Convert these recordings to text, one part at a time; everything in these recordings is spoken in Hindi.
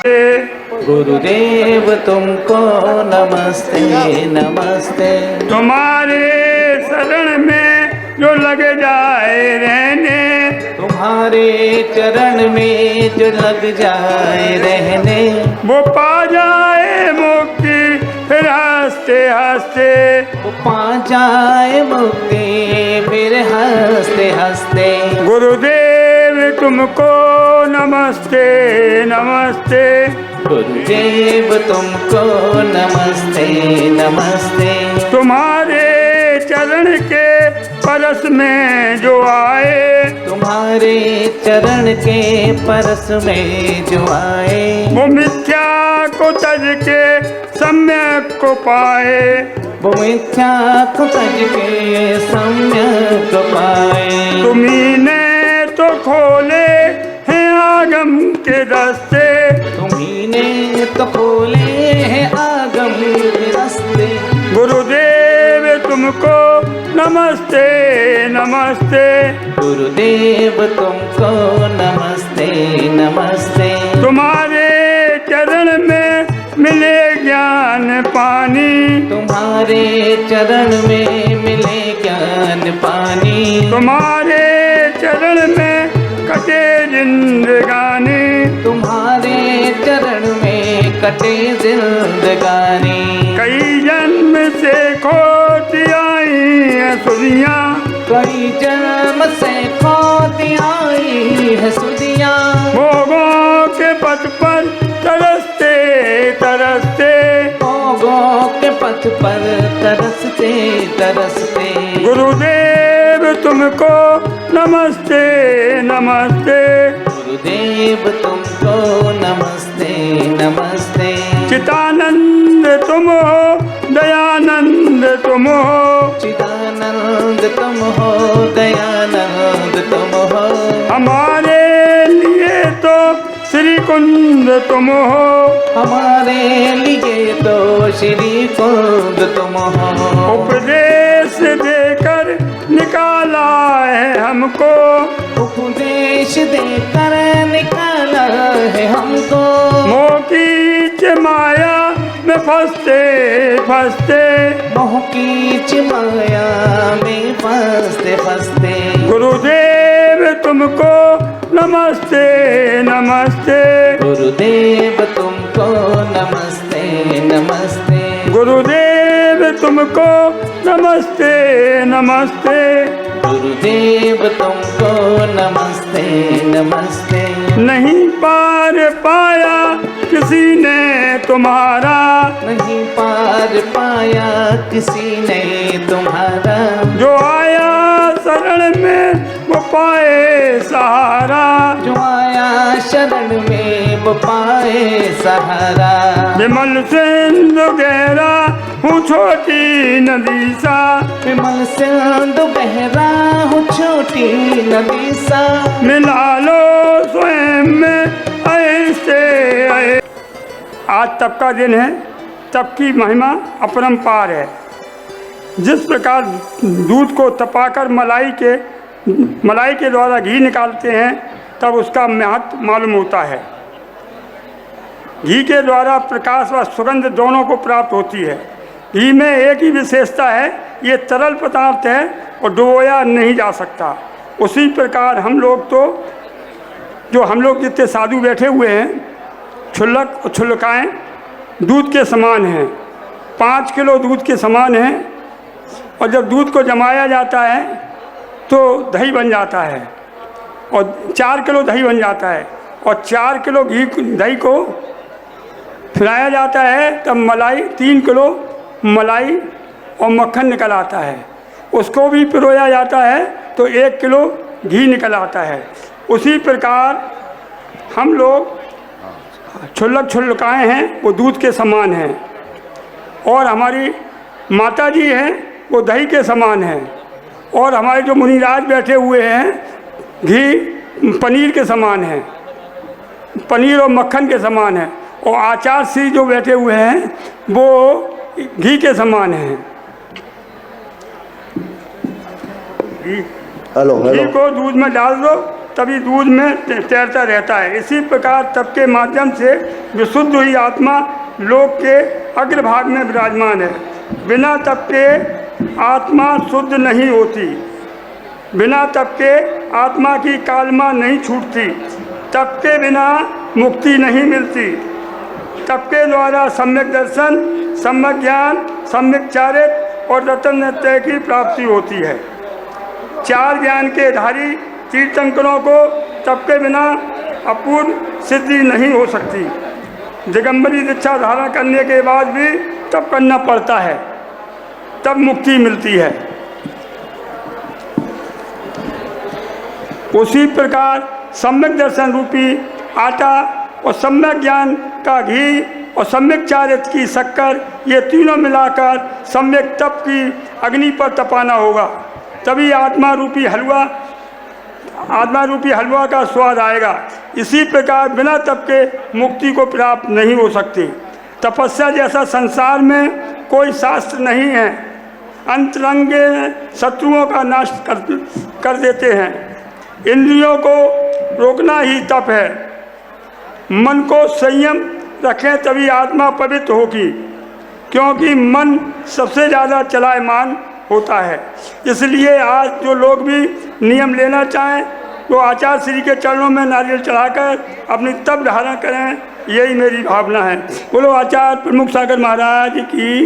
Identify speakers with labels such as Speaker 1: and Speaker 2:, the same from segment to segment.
Speaker 1: गुरुदेव तुमको नमस्ते नमस्ते।
Speaker 2: तुम्हारे शरण में जो लग जाए रहने,
Speaker 1: तुम्हारे चरण में जो लग जाए रहने,
Speaker 2: वो पा जाए मुक्ति फिर हंसते हंसते।
Speaker 1: वो पा जाए मुक्ति फिर हंसते हंसते।
Speaker 2: गुरुदेव तुमको नमस्ते नमस्ते।
Speaker 1: गुरुदेव तुमको नमस्ते नमस्ते।
Speaker 2: तुम्हारे चरण के परस में जो आए,
Speaker 1: तुम्हारे चरण के परस में जो आए,
Speaker 2: वो मिथ्या को तज के सम्यक को पाए।
Speaker 1: वो मिथ्या को तज के सम्यक को पाए।
Speaker 2: तुम्ही ने तो खोले हैं आगम के रास्ते,
Speaker 1: तुम्ही ने तो खोले हैं आगम के रास्ते।
Speaker 2: गुरुदेव तुमको नमस्ते नमस्ते।
Speaker 1: गुरुदेव तुमको नमस्ते नमस्ते।
Speaker 2: तुम्हारे चरण में मिले ज्ञान पानी,
Speaker 1: तुम्हारे चरण में मिले ज्ञान पानी।
Speaker 2: तुम्हारे चरण में कटे जिंदगानी,
Speaker 1: तुम्हारे चरण में कटे जिंदगानी।
Speaker 2: कई जन्म से खोती आई है सुधियाँ,
Speaker 1: कई जन्म से खोती आई है सुधियाँ।
Speaker 2: भोगों के पथ पर तरसते तरसते,
Speaker 1: भोगों के पथ पर तरसते तरसते।
Speaker 2: गुरुदेव तुमको नमस्ते नमस्ते।
Speaker 1: गुरुदेव तुमको नमस्ते नमस्ते।
Speaker 2: चिदानंद तुम हो दयानंद तुम हो,
Speaker 1: चिदानंद तुम हो दयानंद तुम हो।
Speaker 2: हमारे लिए तो श्री कुंद तुम हो,
Speaker 1: हमारे लिए तो श्री कुंद तुम हो।
Speaker 2: उपदेश देकर निकाला है हमको,
Speaker 1: उपदेश देकर निकाला है हमको।
Speaker 2: मोह की माया में फंसते फंसते,
Speaker 1: मोह की माया में फंसते फंसते।
Speaker 2: गुरुदेव तुमको नमस्ते नमस्ते।
Speaker 1: गुरुदेव तुमको नमस्ते नमस्ते।
Speaker 2: गुरुदेव तुमको नमस्ते नमस्ते।
Speaker 1: गुरुदेव तुमको नमस्ते नमस्ते।
Speaker 2: नहीं पार पाया किसी ने तुम्हारा,
Speaker 1: नहीं पार पाया किसी ने तुम्हारा।
Speaker 2: जो आया शरण में वो पाए सहारा,
Speaker 1: जो आया शरण में वो पाए सहारा।
Speaker 2: विमल सिंधु गहरा हूँ छोटी नदी सा,
Speaker 1: विमल सिंधु गहरा हूँ छोटी नदी सा।
Speaker 2: मिला लो स्वयं में ऐसे आए। आज तप का दिन है, तप की महिमा अपरंपार है। जिस प्रकार दूध को तपाकर मलाई के द्वारा घी निकालते हैं, तब उसका महत्व मालूम होता है। घी के द्वारा प्रकाश व सुगंध दोनों को प्राप्त होती है। घी में एक ही विशेषता है, ये तरल पदार्थ है और डुबोया नहीं जा सकता। उसी प्रकार हम लोग जितने साधु बैठे हुए हैं, छुल्लक और छुल्लकाएँ दूध के समान हैं। 5 किलो दूध के समान हैं, और जब दूध को जमाया जाता है तो दही बन जाता है, और 4 किलो दही बन जाता है, और 4 किलो दही को फिराया जाता है, तब 3 किलो मलाई और मक्खन निकल आता है। उसको भी पिरोया जाता है तो 1 किलो घी निकल आता है। उसी प्रकार हम लोग छुल्लकाएँ हैं, वो दूध के समान हैं, और हमारी माता जी हैं वो दही के समान हैं, और हमारे जो मुनिराज बैठे हुए हैं घी पनीर के समान हैं, पनीर और मक्खन के समान है, और आचार्य श्री जो बैठे हुए हैं वो घी के समान हैं।
Speaker 3: हेलो
Speaker 2: घी को दूध में डाल दो, तभी दूध में तैरता रहता है। इसी प्रकार तप के माध्यम से विशुद्ध हुई आत्मा लोक के अग्रभाग में विराजमान है। बिना तप के आत्मा शुद्ध नहीं होती, बिना तप के आत्मा की कालमा नहीं छूटती, तप के बिना मुक्ति नहीं मिलती। तप के द्वारा सम्यक दर्शन, सम्यक ज्ञान, सम्यक चारित्र और रत्नत्रय की प्राप्ति होती है। चार ज्ञान के धारी तीर्थंकरों को तप के बिना अपूर्व सिद्धि नहीं हो सकती। दिगंबरी दीक्षा धारण करने के बाद भी तप करना पड़ता है, तब मुक्ति मिलती है। उसी प्रकार सम्यक दर्शन रूपी आटा और सम्यक ज्ञान का घी और सम्यक चारित्र की शक्कर, ये तीनों मिलाकर सम्यक तप की अग्नि पर तपाना होगा, तभी आत्मा रूपी हलवा का स्वाद आएगा। इसी प्रकार बिना तप के मुक्ति को प्राप्त नहीं हो सकती। तपस्या जैसा संसार में कोई शास्त्र नहीं है। अंतरंगे शत्रुओं का नाश कर देते हैं। इंद्रियों को रोकना ही तप है। मन को संयम रखें तभी आत्मा पवित्र होगी, क्योंकि मन सबसे ज़्यादा चलायमान होता है। इसलिए आज जो लोग भी नियम लेना चाहें वो आचार्य श्री के चरणों में नारियल चढ़ाकर अपनी तप धारण करें, यही मेरी भावना है। बोलो आचार्य प्रमुख सागर महाराज की।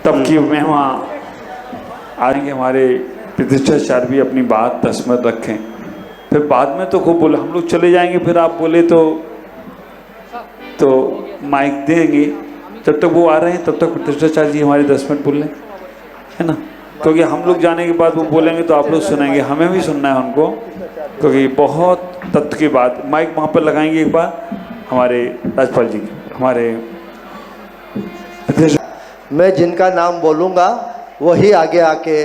Speaker 3: तब की महिमा आएंगे हमारे प्रतिष्ठाचार्य भी अपनी बात 10 मिनट रखें, फिर बाद में तो खूब बोले, हम लोग चले जाएंगे, फिर आप बोले तो माइक देंगे। जब तक वो आ रहे हैं तब तक प्रतिष्ठाचार्य जी हमारे 10 मिनट बोल लें, है ना, क्योंकि हम लोग जाने के बाद वो बोलेंगे तो आप लोग सुनेंगे, हमें भी सुनना है उनको, क्योंकि बहुत तत्व की बात। माइक वहाँ पर लगाएंगे एक बार हमारे राजपाल जी, हमारे
Speaker 4: मैं जिनका नाम बोलूँगा वही आगे आके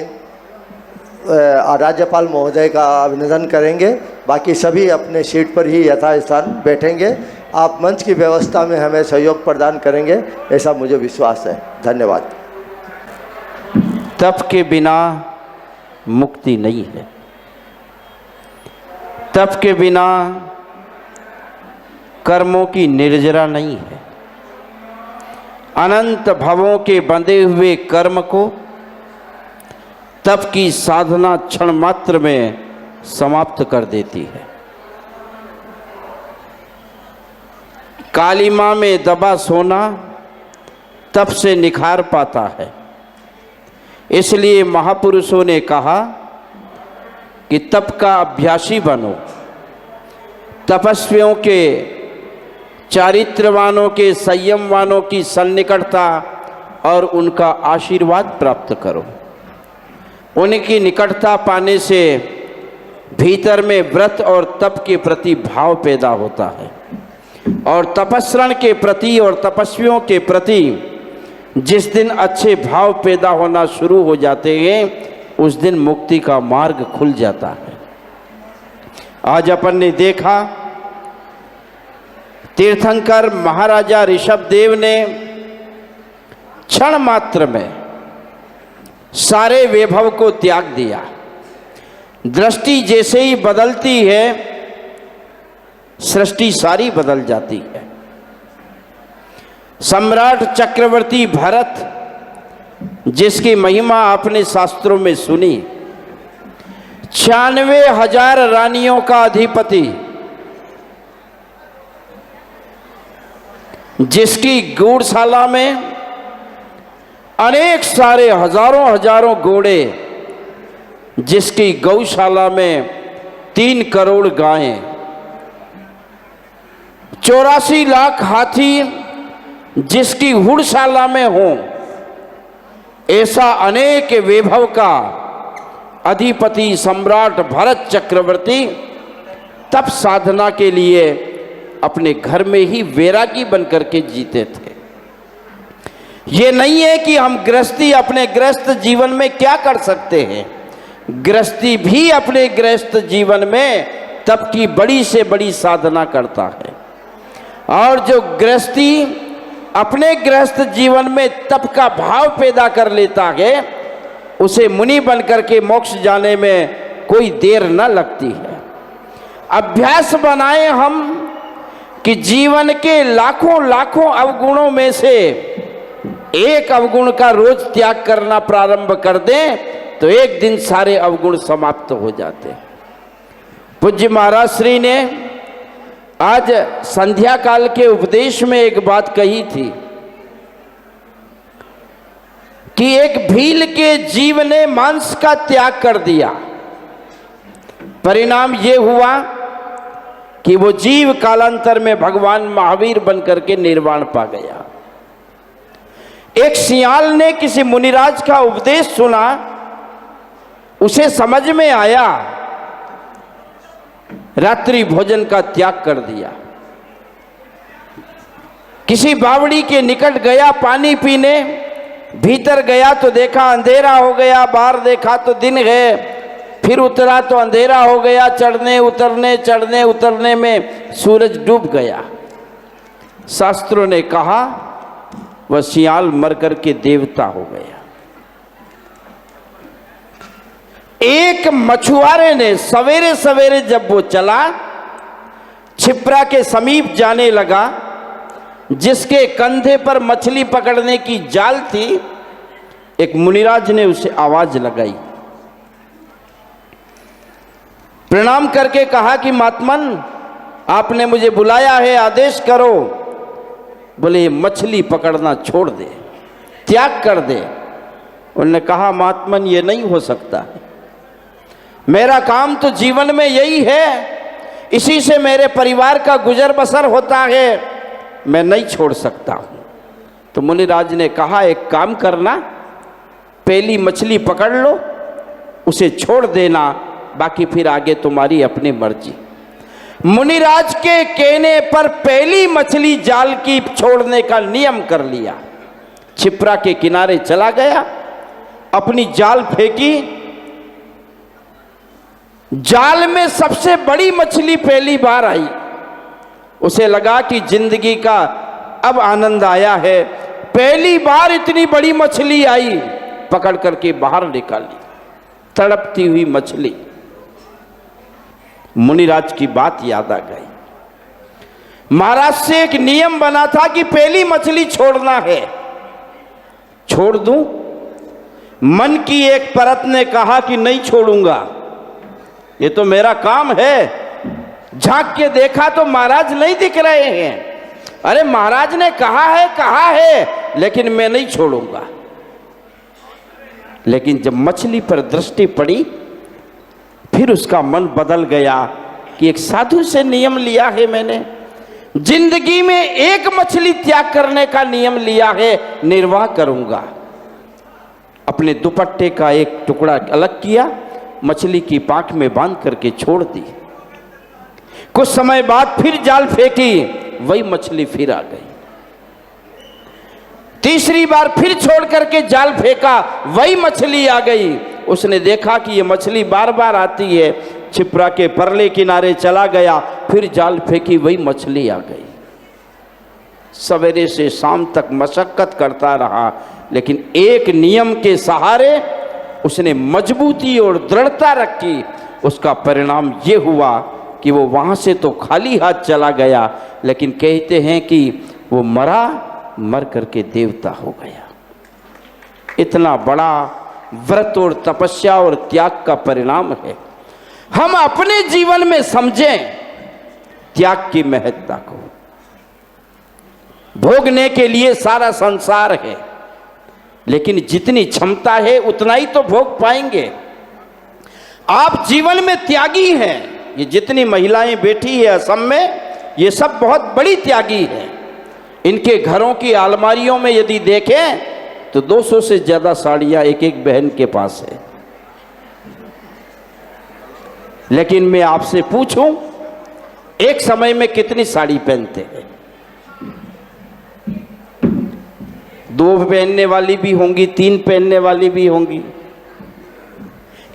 Speaker 4: राज्यपाल महोदय का अभिनंदन करेंगे, बाकी सभी अपने सीट पर ही यथास्थान बैठेंगे। आप मंच की व्यवस्था में हमें सहयोग प्रदान करेंगे, ऐसा मुझे विश्वास है। धन्यवाद।
Speaker 5: तप के बिना मुक्ति नहीं है। तप के बिना कर्मों की निर्जरा नहीं है। अनंत भवों के बंधे हुए कर्म को तप की साधना क्षण मात्र में समाप्त कर देती है। काली मां में दबा सोना तप से निखार पाता है। इसलिए महापुरुषों ने कहा कि तप का अभ्यासी बनो, तपस्वियों के, चारित्रवानों के, संयमवानों की सन्निकटता और उनका आशीर्वाद प्राप्त करो। उनकी निकटता पाने से भीतर में व्रत और तप के प्रति भाव पैदा होता है, और तपस्रण के प्रति और तपस्वियों के प्रति जिस दिन अच्छे भाव पैदा होना शुरू हो जाते हैं उस दिन मुक्ति का मार्ग खुल जाता है। आज अपन ने देखा तीर्थंकर महाराजा ऋषभदेव ने क्षण मात्र में सारे वैभव को त्याग दिया। दृष्टि जैसे ही बदलती है सृष्टि सारी बदल जाती है। सम्राट चक्रवर्ती भरत, जिसकी महिमा आपने शास्त्रों में सुनी, 96,000 रानियों का अधिपति, जिसकी गौशाला में अनेक सारे हजारों घोड़े, जिसकी गौशाला में 3 करोड़ गायें, 84 लाख हाथी जिसकी हुड़शाला में हो, ऐसा अनेक वैभव का अधिपति सम्राट भरत चक्रवर्ती तप साधना के लिए अपने घर में ही वैरागी बनकर के जीते थे। ये नहीं है कि हम गृहस्थी अपने गृहस्थ जीवन में क्या कर सकते हैं, गृहस्थी भी अपने गृहस्थ जीवन में तप की बड़ी से बड़ी साधना करता है। और जो गृहस्थी अपने गृहस्थ जीवन में तप का भाव पैदा कर लेता है, उसे मुनि बनकर के मोक्ष जाने में कोई देर न लगती है। अभ्यास बनाए हम कि जीवन के लाखों लाखों अवगुणों में से एक अवगुण का रोज त्याग करना प्रारंभ कर दें तो एक दिन सारे अवगुण समाप्त हो जाते हैं। पूज्य महाराज श्री ने आज संध्या काल के उपदेश में एक बात कही थी कि एक भील के जीव ने मांस का त्याग कर दिया। परिणाम ये हुआ कि वो जीव कालांतर में भगवान महावीर बनकर के निर्वाण पा गया। एक सियाल ने किसी मुनिराज का उपदेश सुना, उसे समझ में आया, रात्रि भोजन का त्याग कर दिया। किसी बावड़ी के निकट गया पानी पीने, भीतर गया तो देखा अंधेरा हो गया, बाहर देखा तो दिन है, फिर उतरा तो अंधेरा हो गया, चढ़ने उतरने में सूरज डूब गया। शास्त्रों ने कहा वह सियाल मर करके देवता हो गया। एक मछुआरे ने सवेरे सवेरे जब वो चला, छिप्रा के समीप जाने लगा, जिसके कंधे पर मछली पकड़ने की जाल थी, एक मुनिराज ने उसे आवाज लगाई। प्रणाम करके कहा कि महात्मन, आपने मुझे बुलाया है, आदेश करो। बोले ये मछली पकड़ना छोड़ दे, त्याग कर दे। उन्होंने कहा महात्मन ये नहीं हो सकता, मेरा काम तो जीवन में यही है, इसी से मेरे परिवार का गुजर बसर होता है, मैं नहीं छोड़ सकता हूँ। तो मुनिराज ने कहा एक काम करना, पहली मछली पकड़ लो, उसे छोड़ देना, बाकी फिर आगे तुम्हारी अपनी मर्जी। मुनिराज के कहने पर पहली मछली जाल की छोड़ने का नियम कर लिया, छिप्रा के किनारे चला गया, अपनी जाल फेंकी। जाल में सबसे बड़ी मछली पहली बार आई। उसे लगा कि जिंदगी का अब आनंद आया है, पहली बार इतनी बड़ी मछली आई, पकड़ करके बाहर निकाली, तड़पती हुई मछली। मुनिराज की बात याद आ गई। महाराज से एक नियम बना था कि पहली मछली छोड़ना है, छोड़ दूं? मन की एक परत ने कहा कि नहीं छोड़ूंगा, ये तो मेरा काम है। झांक के देखा तो महाराज नहीं दिख रहे हैं। अरे महाराज ने कहा है, लेकिन मैं नहीं छोड़ूंगा। लेकिन जब मछली पर दृष्टि पड़ी, फिर उसका मन बदल गया कि एक साधु से नियम लिया है मैंने, जिंदगी में एक मछली त्याग करने का नियम लिया है, निर्वाह करूंगा। अपने दुपट्टे का एक टुकड़ा अलग किया, मछली की पांख में बांध करके छोड़ दी। कुछ समय बाद फिर जाल फेंकी, वही मछली फिर आ गई। तीसरी बार फिर छोड़ करके जाल फेंका, वही मछली आ गई। उसने देखा कि ये मछली बार बार आती है, छिप्रा के परले किनारे चला गया, फिर जाल फेंकी, वही मछली आ गई। सवेरे से शाम तक मशक्कत करता रहा, लेकिन एक नियम के सहारे उसने मजबूती और दृढ़ता रखी। उसका परिणाम ये हुआ कि वो वहाँ से तो खाली हाथ चला गया, लेकिन कहते हैं कि वो मर करके देवता हो गया। इतना बड़ा व्रत और तपस्या और त्याग का परिणाम है। हम अपने जीवन में समझें त्याग की महत्ता को। भोगने के लिए सारा संसार है, लेकिन जितनी क्षमता है उतना ही तो भोग पाएंगे। आप जीवन में त्यागी हैं। ये जितनी महिलाएं बैठी है असम में, ये सब बहुत बड़ी त्यागी हैं। इनके घरों की अलमारियों में यदि देखें तो 200 से ज्यादा साड़ियां एक एक बहन के पास है। लेकिन मैं आपसे पूछूं, एक समय में कितनी साड़ी पहनते हैं? 2 पहनने वाली भी होंगी, 3 पहनने वाली भी होंगी।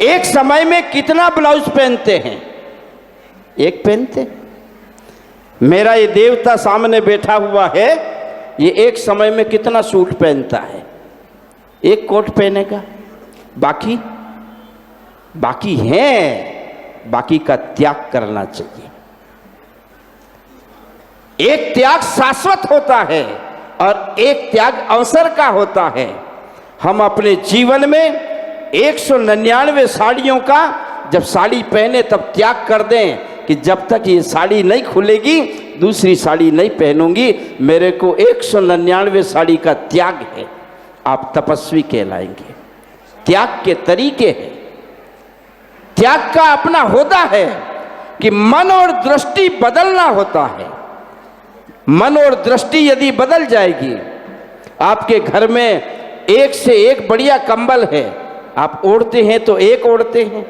Speaker 5: एक समय में कितना ब्लाउज पहनते हैं? एक पहनते। मेरा ये देवता सामने बैठा हुआ है, ये एक समय में कितना सूट पहनता है, एक कोट पहनेगा, बाकी है, बाकी का त्याग करना चाहिए। एक त्याग शाश्वत होता है और एक त्याग अवसर का होता है। हम अपने जीवन में 199 साड़ियों का जब साड़ी पहने तब त्याग कर दें कि जब तक ये साड़ी नहीं खुलेगी दूसरी साड़ी नहीं पहनूंगी, मेरे को 199 साड़ी का त्याग है। आप तपस्वी कहलाएंगे। त्याग के तरीके हैं, त्याग का अपना होता है कि मन और दृष्टि बदलना होता है। मन और दृष्टि यदि बदल जाएगी, आपके घर में एक से एक बढ़िया कंबल है, आप ओढ़ते हैं तो एक ओढ़ते हैं,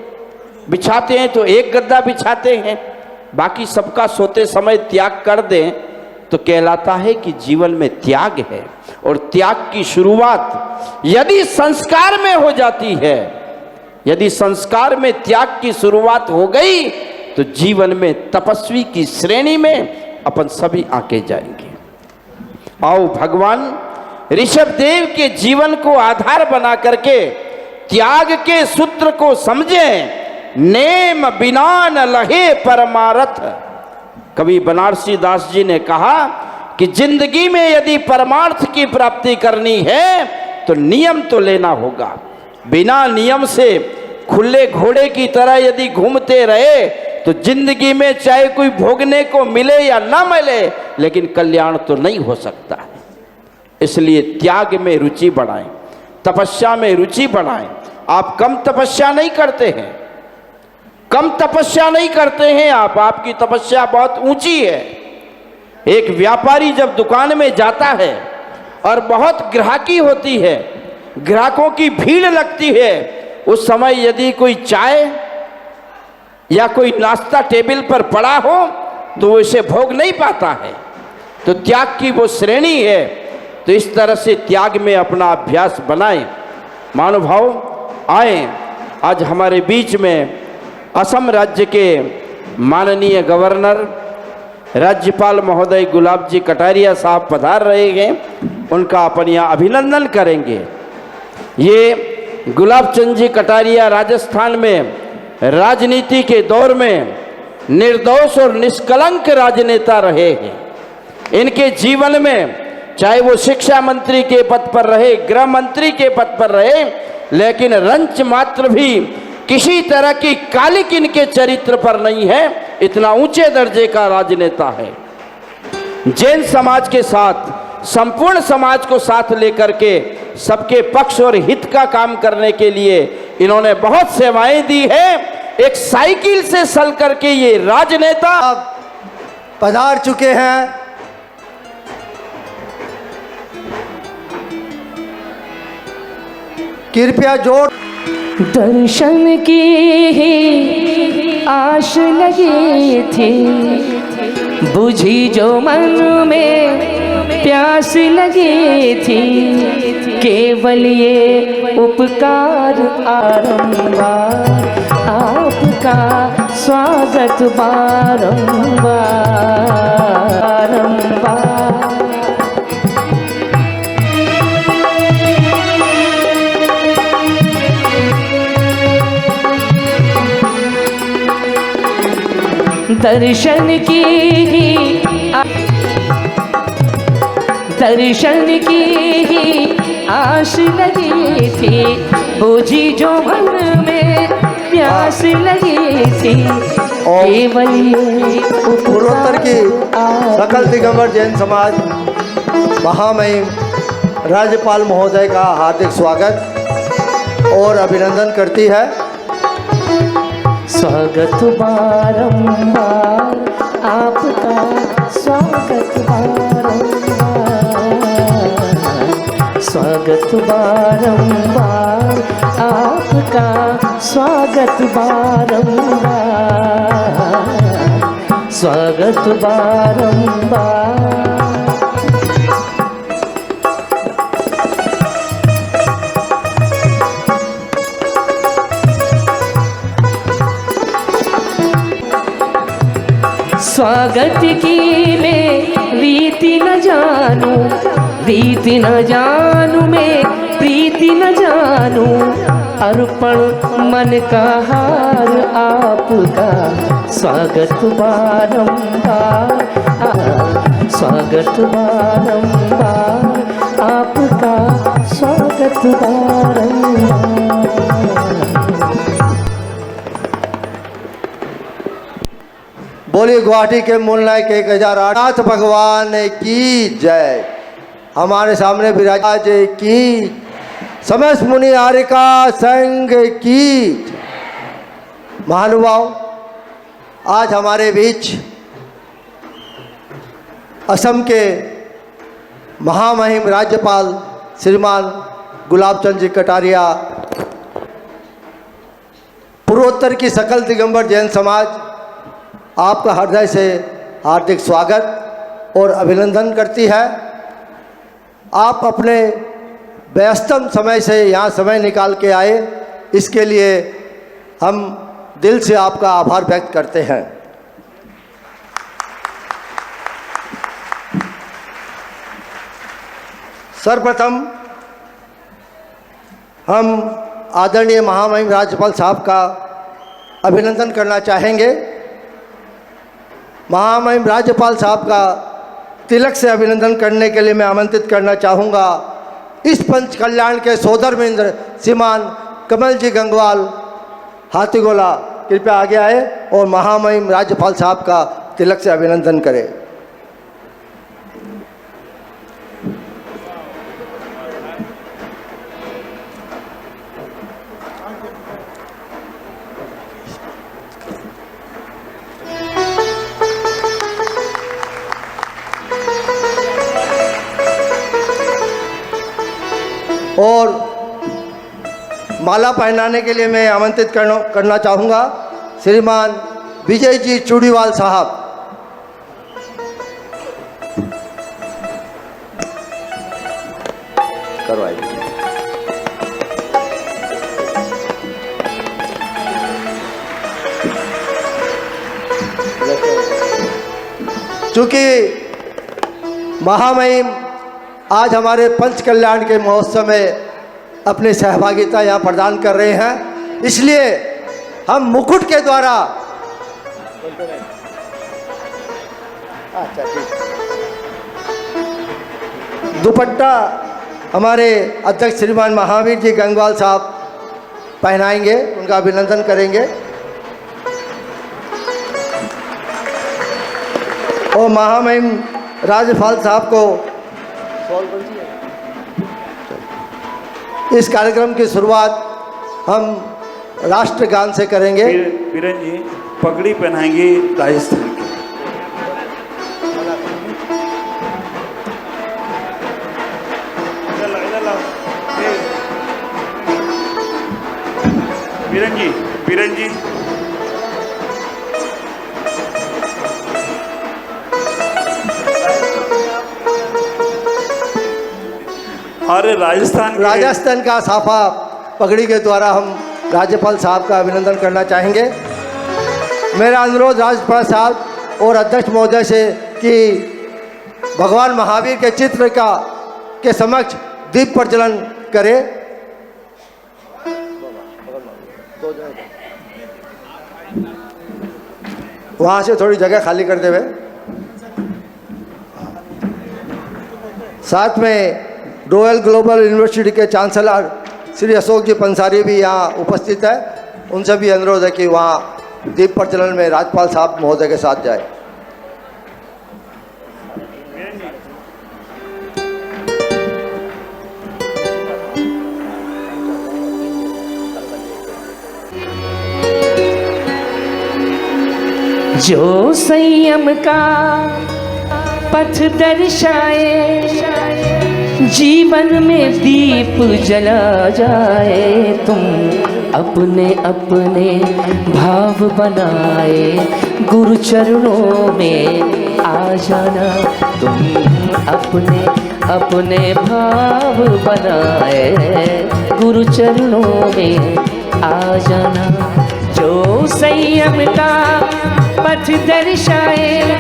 Speaker 5: बिछाते हैं तो एक गद्दा बिछाते हैं, बाकी सबका सोते समय त्याग कर दें तो कहलाता है कि जीवन में त्याग है। और त्याग की शुरुआत यदि संस्कार में हो जाती है, यदि संस्कार में त्याग की शुरुआत हो गई तो जीवन में तपस्वी की श्रेणी में अपन सभी आके जाएंगे। आओ भगवान ऋषभ देव के जीवन को आधार बना करके त्याग के सूत्र को समझें। नेम बिना न लहे परमारथ। कवि बनारसी दास जी ने कहा कि जिंदगी में यदि परमार्थ की प्राप्ति करनी है तो नियम तो लेना होगा। बिना नियम से खुले घोड़े की तरह यदि घूमते रहे तो जिंदगी में चाहे कोई भोगने को मिले या ना मिले, लेकिन कल्याण तो नहीं हो सकता है। इसलिए त्याग में रुचि बढ़ाएं, तपस्या में रुचि बढ़ाएं। आप कम तपस्या नहीं करते हैं, कम तपस्या नहीं करते हैं आप, आपकी तपस्या बहुत ऊंची है। एक व्यापारी जब दुकान में जाता है और बहुत ग्राहकी होती है, ग्राहकों की भीड़ लगती है, उस समय यदि कोई चाय या कोई नाश्ता टेबल पर पड़ा हो तो वो इसे भोग नहीं पाता है। तो त्याग की वो श्रेणी है। तो इस तरह से त्याग में अपना अभ्यास बनाएं। महानुभाव आए, आज हमारे बीच में असम राज्य के माननीय गवर्नर राज्यपाल महोदय गुलाब जी कटारिया साहब पधार रहे हैं, उनका अपन यहाँ अभिनंदन करेंगे। ये गुलाब चंद जी कटारिया राजस्थान में राजनीति के दौर में निर्दोष और निष्कलंक राजनेता रहे हैं। इनके जीवन में चाहे वो शिक्षा मंत्री के पद पर रहे, गृह मंत्री के पद पर रहे, लेकिन रंच मात्र भी किसी तरह की कालिक इनके चरित्र पर नहीं है। इतना ऊंचे दर्जे का राजनेता है। जैन समाज के साथ संपूर्ण समाज को साथ लेकर के सबके पक्ष और हित का काम करने के लिए इन्होंने बहुत सेवाएं दी है। एक साइकिल से सल करके ये राजनेता
Speaker 4: पधार चुके हैं। कृपया जोर।
Speaker 1: दर्शन की ही आश लगी थी, बुझी जो मन में प्यास लगी थी, केवल ये उपकार आरंबार, आपका स्वागत बारंबार बारंबार। दर्शन की ही आश लगी थी, बुझी जो मन में प्यास लगी थी, केवल
Speaker 4: पूर्वोत्तर की सकल दिगंबर जैन समाज महामहिम राज्यपाल महोदय का हार्दिक स्वागत और अभिनंदन करती है।
Speaker 1: स्वागत बारंबार, आपका स्वागत बारंबार, स्वागत बारंबार, आपका स्वागत बारंबार, स्वागत बारंबार। स्वागत की मैं रीति न जानूं, रीति न जानूं मैं प्रीति न जानूं, अर्पण मन का हार आपका स्वागत बारंबार, स्वागत बारंबार आपका स्वागत बारंबार।
Speaker 4: बोलिए गुवाहाटी के मूलनायक 1008 भगवान की जय। हमारे सामने विराज की समस्त मुनि आर्यका संघ की। महानुभाव, आज हमारे बीच असम के महामहिम राज्यपाल श्रीमान गुलाब चंद जी कटारिया, पूर्वोत्तर की सकल दिगंबर जैन समाज आपका हृदय से हार्दिक स्वागत और अभिनंदन करती है। आप अपने व्यस्तम समय से यहाँ समय निकाल के आए, इसके लिए हम दिल से आपका आभार व्यक्त करते हैं। सर्वप्रथम हम आदरणीय महामहिम राज्यपाल साहब का अभिनंदन करना चाहेंगे। महामहिम राज्यपाल साहब का तिलक से अभिनंदन करने के लिए मैं आमंत्रित करना चाहूँगा इस पंच कल्याण के सोदरमिंद्र श्रीमान कमल जी गंगवाल हाथीगोला, कृपया आगे आए और महामहिम राज्यपाल साहब का तिलक से अभिनंदन करें। और माला पहनाने के लिए मैं आमंत्रित करना चाहूँगा श्रीमान विजय जी चूड़ीवाल साहब। करवाइए। चूँकि महामहिम आज हमारे पंच कल्याण के महोत्सव में अपनी सहभागिता यहाँ प्रदान कर रहे हैं, इसलिए हम मुकुट के द्वारा दुपट्टा हमारे अध्यक्ष श्रीमान महावीर जी गंगवाल साहब पहनाएंगे, उनका अभिनंदन करेंगे। और महामहिम राज्यपाल साहब को इस कार्यक्रम की शुरुआत हम राष्ट्रगान से करेंगे।
Speaker 3: बीरन जी पगड़ी पहनाएंगे राजस्थान की। बीरन जी और राजस्थान
Speaker 4: का साफा पगड़ी के द्वारा हम राज्यपाल साहब का अभिनंदन करना चाहेंगे। मेरा अनुरोध राज्यपाल साहब और अध्यक्ष महोदय से कि भगवान महावीर के चित्र के समक्ष दीप प्रज्वलन करें। वहाँ से थोड़ी जगह खाली कर देवे। साथ में रॉयल ग्लोबल यूनिवर्सिटी के चांसलर श्री अशोक जी पंसारी भी यहाँ उपस्थित है, उनसे भी अनुरोध है कि वहाँ दीप प्रज्वलन में राज्यपाल साहब महोदय के साथ जाए।
Speaker 1: जो संयम का पथ दर्शाए, जीवन में दीप जला जाए, तुम अपने अपने भाव बनाए, गुरु चरणों में आ जाना। तुम अपने अपने भाव बनाए, गुरु चरणों में आ जाना। जो संयम का पथ दर्शाए,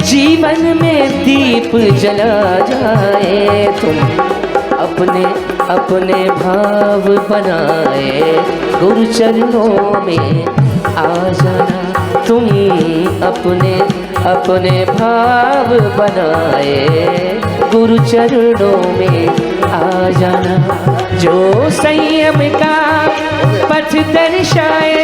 Speaker 1: जीवन में दीप जला जाए। तुम अपने अपने भाव बनाए, गुरु चरणों में आ जाना। तुम अपने अपने भाव बनाए, गुरु चरणों में आ जाना। जो संयम का पथ दर्शाए,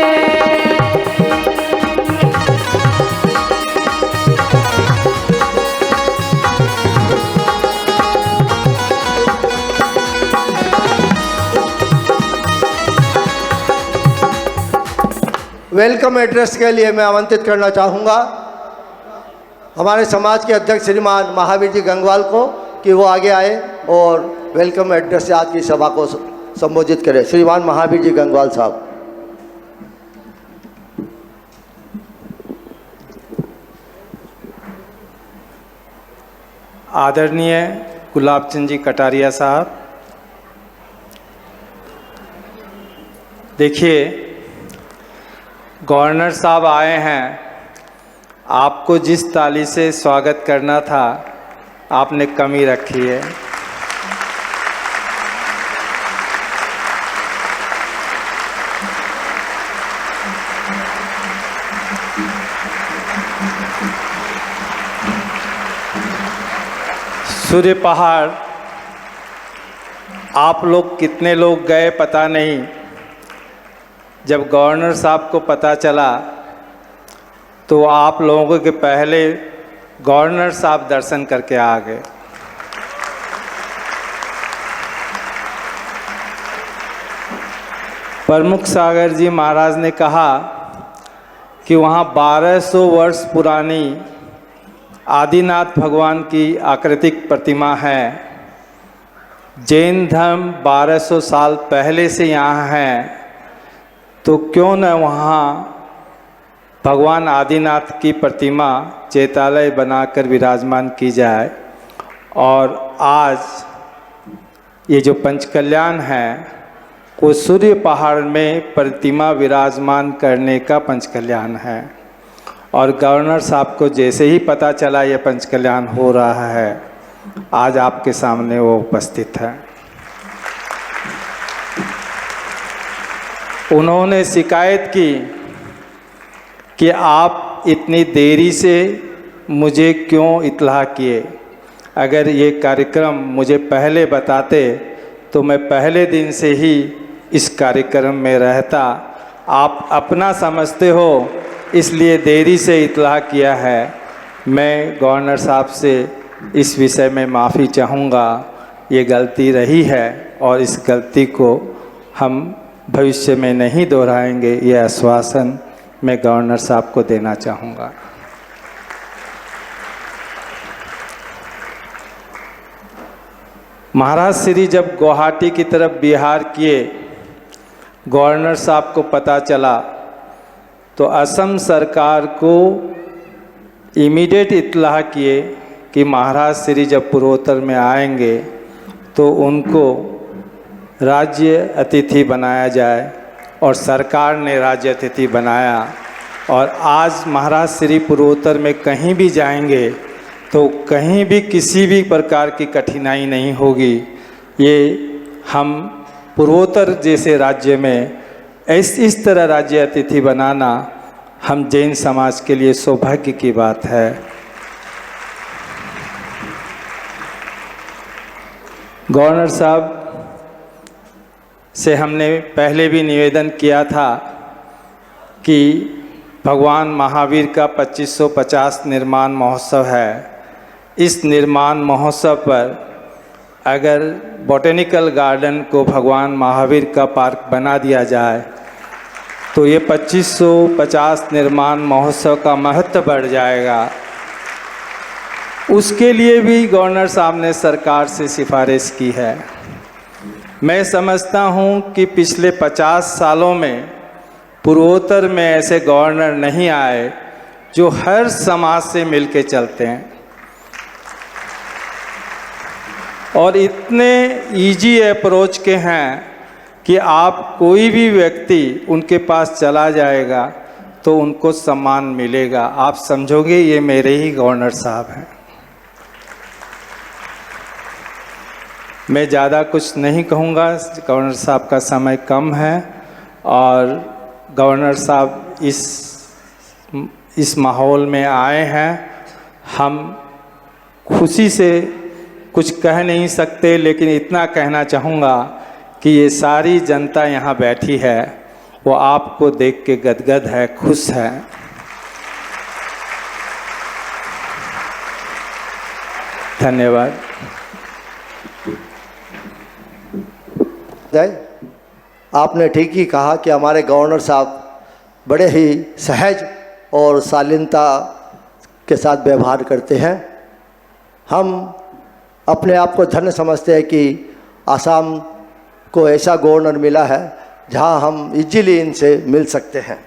Speaker 4: वेलकम एड्रेस के लिए मैं आमंत्रित करना चाहूँगा हमारे समाज के अध्यक्ष श्रीमान महावीर जी गंगवाल को कि वो आगे आए और वेलकम एड्रेस से आज की सभा को संबोधित करें। श्रीमान महावीर जी गंगवाल साहब।
Speaker 6: आदरणीय गुलाब चंद जी कटारिया साहब, देखिए गवर्नर साहब आए हैं, आपको जिस ताली से स्वागत करना था आपने कमी रखी है। सूर्य पहाड़ आप लोग कितने लोग गए पता नहीं, जब गवर्नर साहब को पता चला तो आप लोगों के पहले गवर्नर साहब दर्शन करके आ गए। प्रमुख सागर जी महाराज ने कहा कि वहाँ 1200 वर्ष पुरानी आदिनाथ भगवान की आकृतिक प्रतिमा है। जैन धर्म 1200 साल पहले से यहाँ है, तो क्यों न वहाँ भगवान आदिनाथ की प्रतिमा चैतालय बनाकर विराजमान की जाए। और आज ये जो पंचकल्याण है वो सूर्य पहाड़ में प्रतिमा विराजमान करने का पंचकल्याण है। और गवर्नर साहब को जैसे ही पता चला ये पंचकल्याण हो रहा है, आज आपके सामने वो उपस्थित है। उन्होंने शिकायत की कि आप इतनी देरी से मुझे क्यों इत्तला किए। अगर ये कार्यक्रम मुझे पहले बताते तो मैं पहले दिन से ही इस कार्यक्रम में रहता। आप अपना समझते हो इसलिए देरी से इत्तला किया है। मैं गवर्नर साहब से इस विषय में माफ़ी चाहूँगा, ये गलती रही है और इस गलती को हम भविष्य में नहीं दोहराएंगे, ये आश्वासन मैं गवर्नर साहब को देना चाहूँगा। महाराज श्री जब गुवाहाटी की तरफ बिहार किए, गवर्नर साहब को पता चला तो असम सरकार को इमीडिएट इत्तला किए कि महाराज श्री जब पूर्वोत्तर में आएंगे तो उनको राज्य अतिथि बनाया जाए। और सरकार ने राज्य अतिथि बनाया। और आज महाराज श्री पूर्वोत्तर में कहीं भी जाएंगे तो कहीं भी किसी भी प्रकार की कठिनाई नहीं होगी। ये हम पूर्वोत्तर जैसे राज्य में इस तरह राज्य अतिथि बनाना हम जैन समाज के लिए सौभाग्य की बात है। गवर्नर साहब से हमने पहले भी निवेदन किया था कि भगवान महावीर का 2550 निर्माण महोत्सव है। इस निर्माण महोत्सव पर अगर बॉटेनिकल गार्डन को भगवान महावीर का पार्क बना दिया जाए तो ये 2550 निर्माण महोत्सव का महत्व बढ़ जाएगा। उसके लिए भी गवर्नर साहब ने सरकार से सिफारिश की है। मैं समझता हूँ कि पिछले 50 सालों में पूर्वोत्तर में ऐसे गवर्नर नहीं आए जो हर समाज से मिलके चलते हैं और इतने इजी अप्रोच के हैं कि आप कोई भी व्यक्ति उनके पास चला जाएगा तो उनको सम्मान मिलेगा। आप समझोगे ये मेरे ही गवर्नर साहब हैं। मैं ज़्यादा कुछ नहीं कहूँगा, गवर्नर साहब का समय कम है और गवर्नर साहब इस माहौल में आए हैं। हम खुशी से कुछ कह नहीं सकते, लेकिन इतना कहना चाहूँगा कि ये सारी जनता यहाँ बैठी है वो आपको देख के गदगद है, खुश है। धन्यवाद।
Speaker 4: आपने ठीक ही कहा कि हमारे गवर्नर साहब बड़े ही सहज और शालीनता के साथ व्यवहार करते हैं। हम अपने आप को धन्य समझते हैं कि आसाम को ऐसा गवर्नर मिला है जहां हम इजीली इनसे मिल सकते हैं।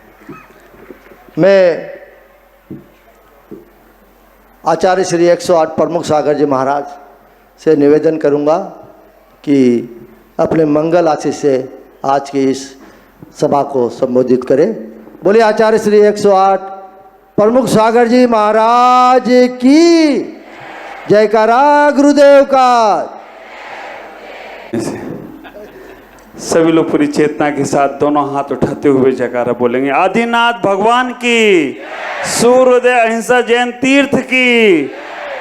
Speaker 4: मैं आचार्य श्री 108 प्रमुख सागर जी महाराज से निवेदन करूंगा कि अपने मंगल आशीष से आज की इस सभा को संबोधित करें। बोलिए आचार्य श्री 108 प्रमुख सागर जी महाराज की जयकारा गुरुदेव का।
Speaker 3: सभी लोग पूरी चेतना के साथ दोनों हाथ उठाते हुए जयकारा बोलेंगे। आदिनाथ भगवान की, सूर्योदय अहिंसा जैन तीर्थ की,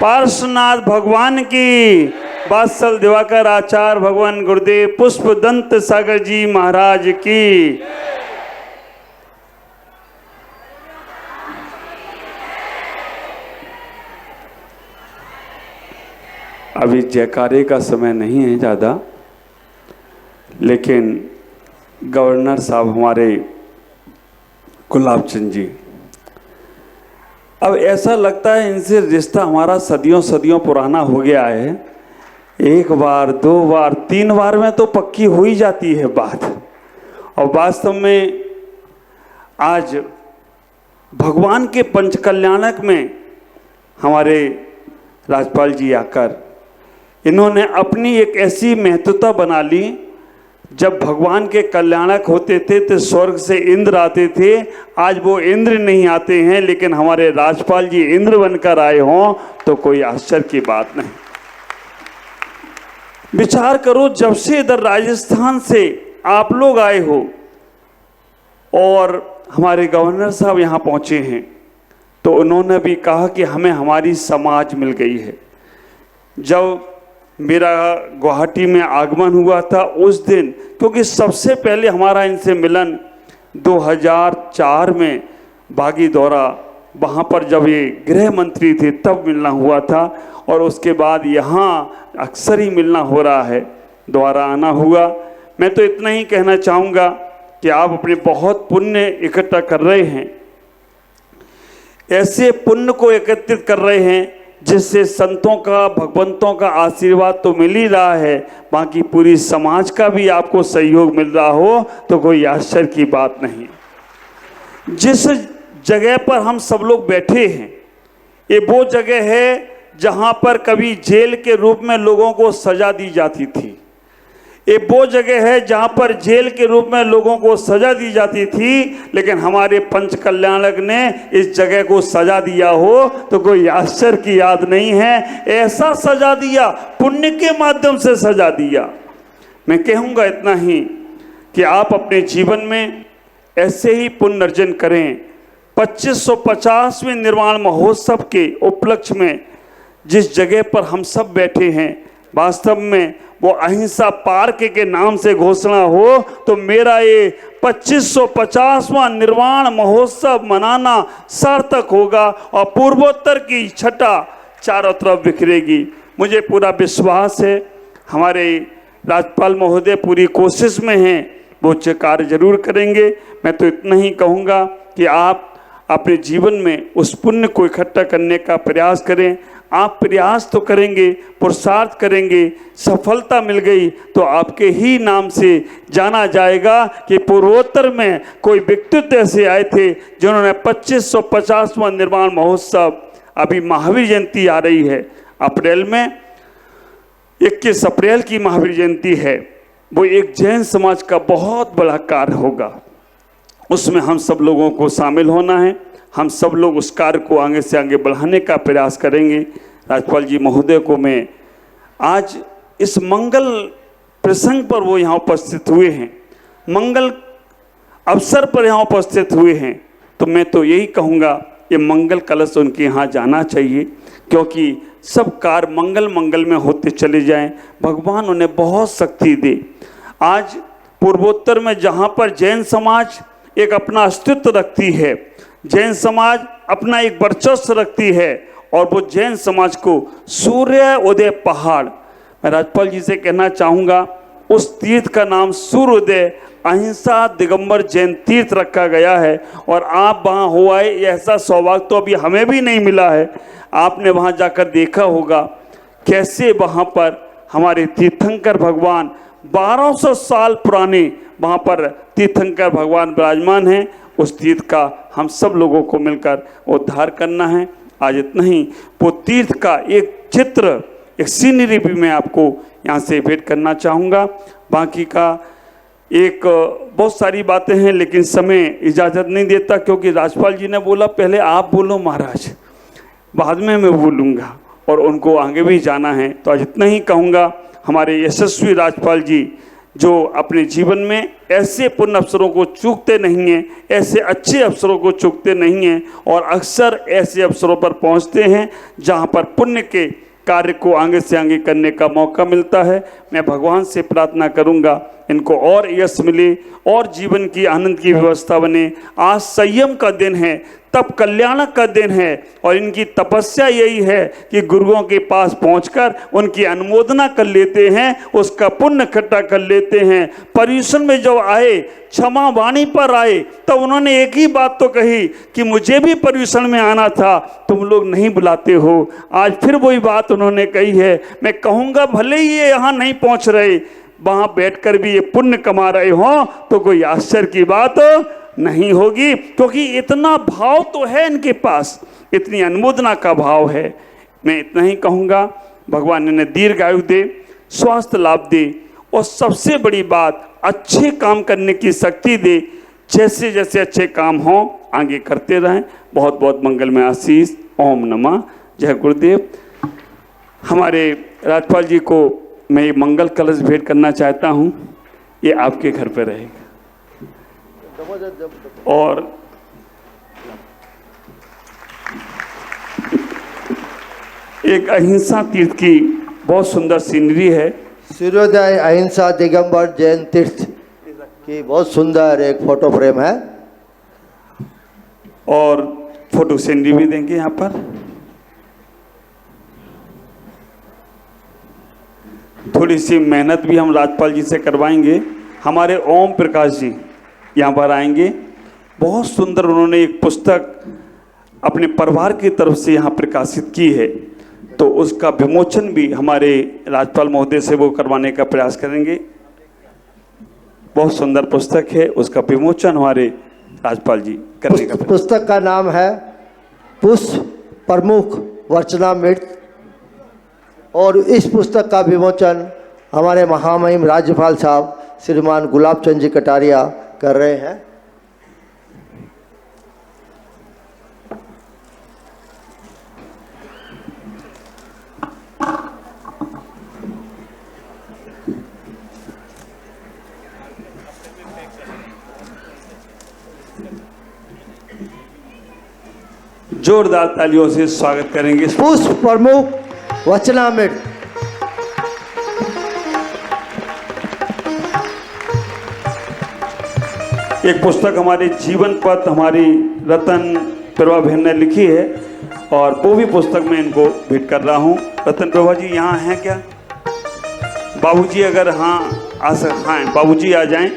Speaker 3: पार्श्वनाथ भगवान की, वात्सल दिवाकर आचार्य भगवान गुरुदेव पुष्प दंत सागर जी महाराज की। अभी जयकारे का समय नहीं है ज़्यादा, लेकिन गवर्नर साहब हमारे गुलाब चंद जी, अब ऐसा लगता है इनसे रिश्ता हमारा सदियों सदियों पुराना हो गया है। एक बार, दो बार, तीन बार में तो पक्की हो ही जाती है बात। और वास्तव में आज भगवान के पंचकल्याणक में हमारे राज्यपाल जी आकर इन्होंने अपनी एक ऐसी महत्वता बना ली। जब भगवान के कल्याणक होते थे तो स्वर्ग से इंद्र आते थे, आज वो इंद्र नहीं आते हैं, लेकिन हमारे राज्यपाल जी इंद्र बनकर आए हों तो कोई आश्चर्य की बात नहीं। विचार करो, जब से इधर राजस्थान से आप लोग आए हो और हमारे गवर्नर साहब यहाँ पहुँचे हैं, तो उन्होंने भी कहा कि हमें हमारी समाज मिल गई है। जब मेरा गुवाहाटी में आगमन हुआ था उस दिन, क्योंकि सबसे पहले हमारा इनसे मिलन 2004 में बागी दौरा, वहाँ पर जब ये गृह मंत्री थे तब मिलना हुआ था, और उसके बाद यहाँ अक्सर ही मिलना हो रहा है, दोबारा आना हुआ। मैं तो इतना ही कहना चाहूँगा कि आप अपने बहुत पुण्य इकट्ठा कर रहे हैं, ऐसे पुण्य को एकत्रित कर रहे हैं जिससे संतों का, भगवंतों का आशीर्वाद तो मिल ही रहा है, बाकी पूरी समाज का भी आपको सहयोग मिल रहा हो तो कोई आश्चर्य की बात नहीं। जिस जगह पर हम सब लोग बैठे हैं, ये वो जगह है जहाँ पर कभी जेल के रूप में लोगों को सजा दी जाती थी। ये वो जगह है जहाँ पर जेल के रूप में लोगों को सजा दी जाती थी, लेकिन हमारे पंच कल्याणक ने इस जगह को सजा दिया हो तो कोई आश्चर्य की याद नहीं है। ऐसा सजा दिया, पुण्य के माध्यम से सजा दिया। मैं कहूँगा इतना ही कि आप अपने जीवन में ऐसे ही पुण्य अर्जन करें। 2550वें निर्वाण महोत्सव के उपलक्ष्य में जिस जगह पर हम सब बैठे हैं, वास्तव में वो अहिंसा पार्क के नाम से घोषणा हो तो मेरा ये 2550वां निर्वाण महोत्सव मनाना सार्थक होगा और पूर्वोत्तर की छटा चारों तरफ बिखरेगी। मुझे पूरा विश्वास है हमारे राज्यपाल महोदय पूरी कोशिश में हैं, वो कार्य जरूर करेंगे। मैं तो इतना ही कहूँगा कि आप अपने जीवन में उस पुण्य को इकट्ठा करने का प्रयास करें। आप प्रयास तो करेंगे, पुरुषार्थ करेंगे, सफलता मिल गई तो आपके ही नाम से जाना जाएगा कि पूर्वोत्तर में कोई व्यक्तित्व ऐसे आए थे जिन्होंने 2550वां निर्वाण महोत्सव, अभी महावीर जयंती आ रही है अप्रैल में, 21 अप्रैल की महावीर जयंती है, वो एक जैन समाज का बहुत बड़ा कार्य होगा। उसमें हम सब लोगों को शामिल होना है। हम सब लोग उस कार्य को आगे से आगे बढ़ाने का प्रयास करेंगे। राज्यपाल जी महोदय को मैं आज इस मंगल प्रसंग पर वो यहाँ उपस्थित हुए हैं, मंगल अवसर पर यहाँ उपस्थित हुए हैं, तो मैं तो यही कहूँगा ये मंगल कलश उनके यहाँ जाना चाहिए, क्योंकि सब कार्य मंगल मंगल में होते चले जाएं। भगवान उन्हें बहुत शक्ति दे। आज पूर्वोत्तर में जहाँ पर जैन समाज एक अपना अस्तित्व रखती है, जैन समाज अपना एक वर्चस्व रखती है, और वो जैन समाज को सूर्य उदय पहाड़, मैं राज्यपाल जी से कहना चाहूँगा उस तीर्थ का नाम सूर्योदय अहिंसा दिगंबर जैन तीर्थ रखा गया है। और आप वहाँ हो आए, ऐसा सौभाग्य तो अभी हमें भी नहीं मिला है। आपने वहाँ जाकर देखा होगा कैसे वहाँ पर हमारे तीर्थंकर भगवान 1200 साल पुराने वहाँ पर तीर्थंकर भगवान विराजमान हैं। उस तीर्थ का हम सब लोगों को मिलकर उद्धार करना है। आज इतना ही। वो तीर्थ का एक चित्र, एक सीनरी भी मैं आपको यहाँ से भेंट करना चाहूँगा। बाकी का एक बहुत सारी बातें हैं, लेकिन समय इजाज़त नहीं देता, क्योंकि राज्यपाल जी ने बोला पहले आप बोलो महाराज, बाद में मैं बोलूँगा, और उनको आगे भी जाना है। तो आज इतना ही कहूँगा। हमारे यशस्वी राज्यपाल जी जो अपने जीवन में ऐसे पुण्य अवसरों को चूकते नहीं हैं, ऐसे अच्छे अवसरों को चूकते नहीं हैं, और अक्सर ऐसे अवसरों पर पहुंचते हैं जहां पर पुण्य के कार्य को आगे से आगे करने का मौका मिलता है। मैं भगवान से प्रार्थना करूंगा इनको और यश मिले और जीवन की आनंद की व्यवस्था बने। आज संयम का दिन है, तब कल्याण का दिन है, और इनकी तपस्या यही है कि गुरुओं के पास पहुंचकर उनकी अनुमोदना कर लेते हैं, उसका पुण्य इकट्ठा कर लेते हैं। पर्यूषण में जब आए, क्षमा वाणी पर आए, तब उन्होंने एक ही बात तो कही कि मुझे भी पर्यूषण में आना था, तुम लोग नहीं बुलाते हो। आज फिर वही बात उन्होंने कही है। मैं कहूँगा भले ही ये यहाँ नहीं पहुँच रहे, वहाँ बैठकर भी ये पुण्य कमा रहे हों तो कोई आश्चर्य की बात नहीं होगी, क्योंकि इतना भाव तो है इनके पास, इतनी अनुमोदना का भाव है। मैं इतना ही कहूँगा। भगवान इन्हें दीर्घायु दे, स्वास्थ्य लाभ दे, और सबसे बड़ी बात अच्छे काम करने की शक्ति दे। जैसे जैसे अच्छे काम हों आगे करते रहें। बहुत बहुत मंगलमय आशीष। ओम नमः। जय गुरुदेव। हमारे राज्यपाल जी को मैं ये मंगल कलश भेंट करना चाहता हूँ। ये आपके घर पे रहेगा, और एक अहिंसा तीर्थ की बहुत सुंदर सीनरी है।
Speaker 4: सूर्योदय अहिंसा दिगंबर जैन तीर्थ की बहुत सुंदर एक फोटो फ्रेम है,
Speaker 3: और फोटो सीनरी भी देंगे यहाँ पर। थोड़ी सी मेहनत भी हम राज्यपाल जी से करवाएंगे। हमारे ओम प्रकाश जी यहाँ पर आएंगे। बहुत सुंदर उन्होंने एक पुस्तक अपने परिवार की तरफ से यहाँ प्रकाशित की है, तो उसका विमोचन भी हमारे राज्यपाल महोदय से वो करवाने का प्रयास करेंगे। बहुत सुंदर पुस्तक है, उसका विमोचन हमारे राज्यपाल जी करने का।
Speaker 4: पुस्तक का नाम है पुष्प प्रमुख वचनामृत, और इस पुस्तक का विमोचन हमारे महामहिम राज्यपाल साहब श्रीमान गुलाब चंद जी कटारिया कर रहे हैं।
Speaker 3: जोरदार तालियों से स्वागत करेंगे।
Speaker 4: पुष्प प्रमुख वचनामृत।
Speaker 3: एक पुस्तक हमारे जीवन पथ हमारी रतन प्रभा बहन ने लिखी है, और वो भी पुस्तक मैं इनको भेंट कर रहा हूँ। रतन प्रभा जी यहाँ हैं क्या? बाबूजी अगर हाँ आ सक, हाँ बाबूजी आ जाएं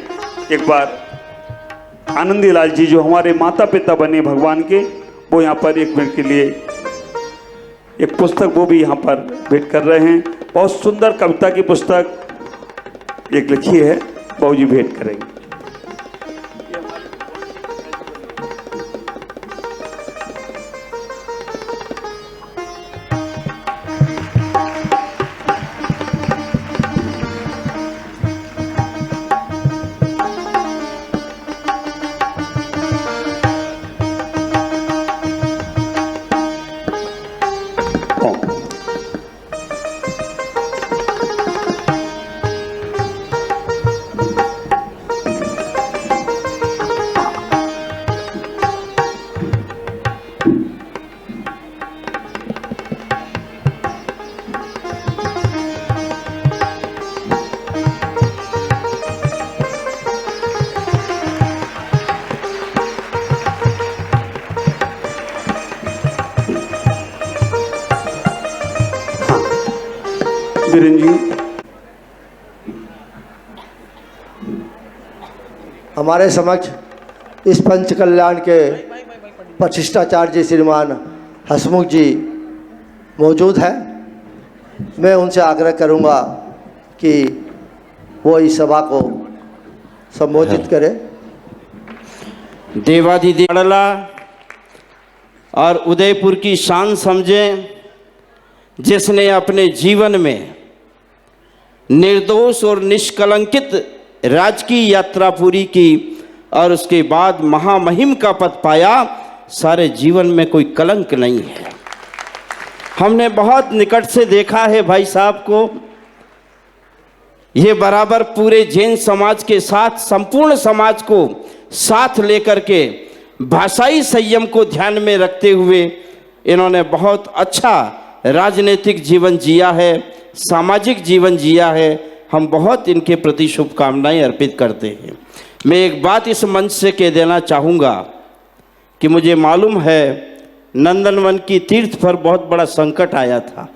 Speaker 3: एक बार। आनंदी लाल जी जो हमारे माता पिता बने भगवान के, वो यहाँ पर एक मिनट के लिए एक पुस्तक वो भी यहाँ पर भेंट कर रहे हैं। बहुत सुंदर कविता की पुस्तक एक लिखी है, बाबूजी भेंट करेंगे।
Speaker 2: मधुसूदन जी।
Speaker 4: हमारे समक्ष इस पंच कल्याण के प्रतिष्ठाचार्य श्रीमान हसमुख जी मौजूद हैं। मैं उनसे आग्रह करूंगा कि वो इस सभा को संबोधित करें।
Speaker 5: देवाधिदेव और उदयपुर की शान समझें, जिसने अपने जीवन में निर्दोष और निष्कलंकित राजकीय यात्रा पूरी की और उसके बाद महामहिम का पद पाया। सारे जीवन में कोई कलंक नहीं है। हमने बहुत निकट से देखा है भाई साहब को। ये बराबर पूरे जैन समाज के साथ संपूर्ण समाज को साथ लेकर के भाषाई संयम को ध्यान में रखते हुए इन्होंने बहुत अच्छा राजनीतिक जीवन जिया है, सामाजिक जीवन जिया है। हम बहुत इनके प्रति शुभकामनाएं अर्पित करते हैं। मैं एक बात इस मंच से कह देना चाहूँगा कि मुझे मालूम है नंदनवन की तीर्थ पर बहुत बड़ा संकट आया था।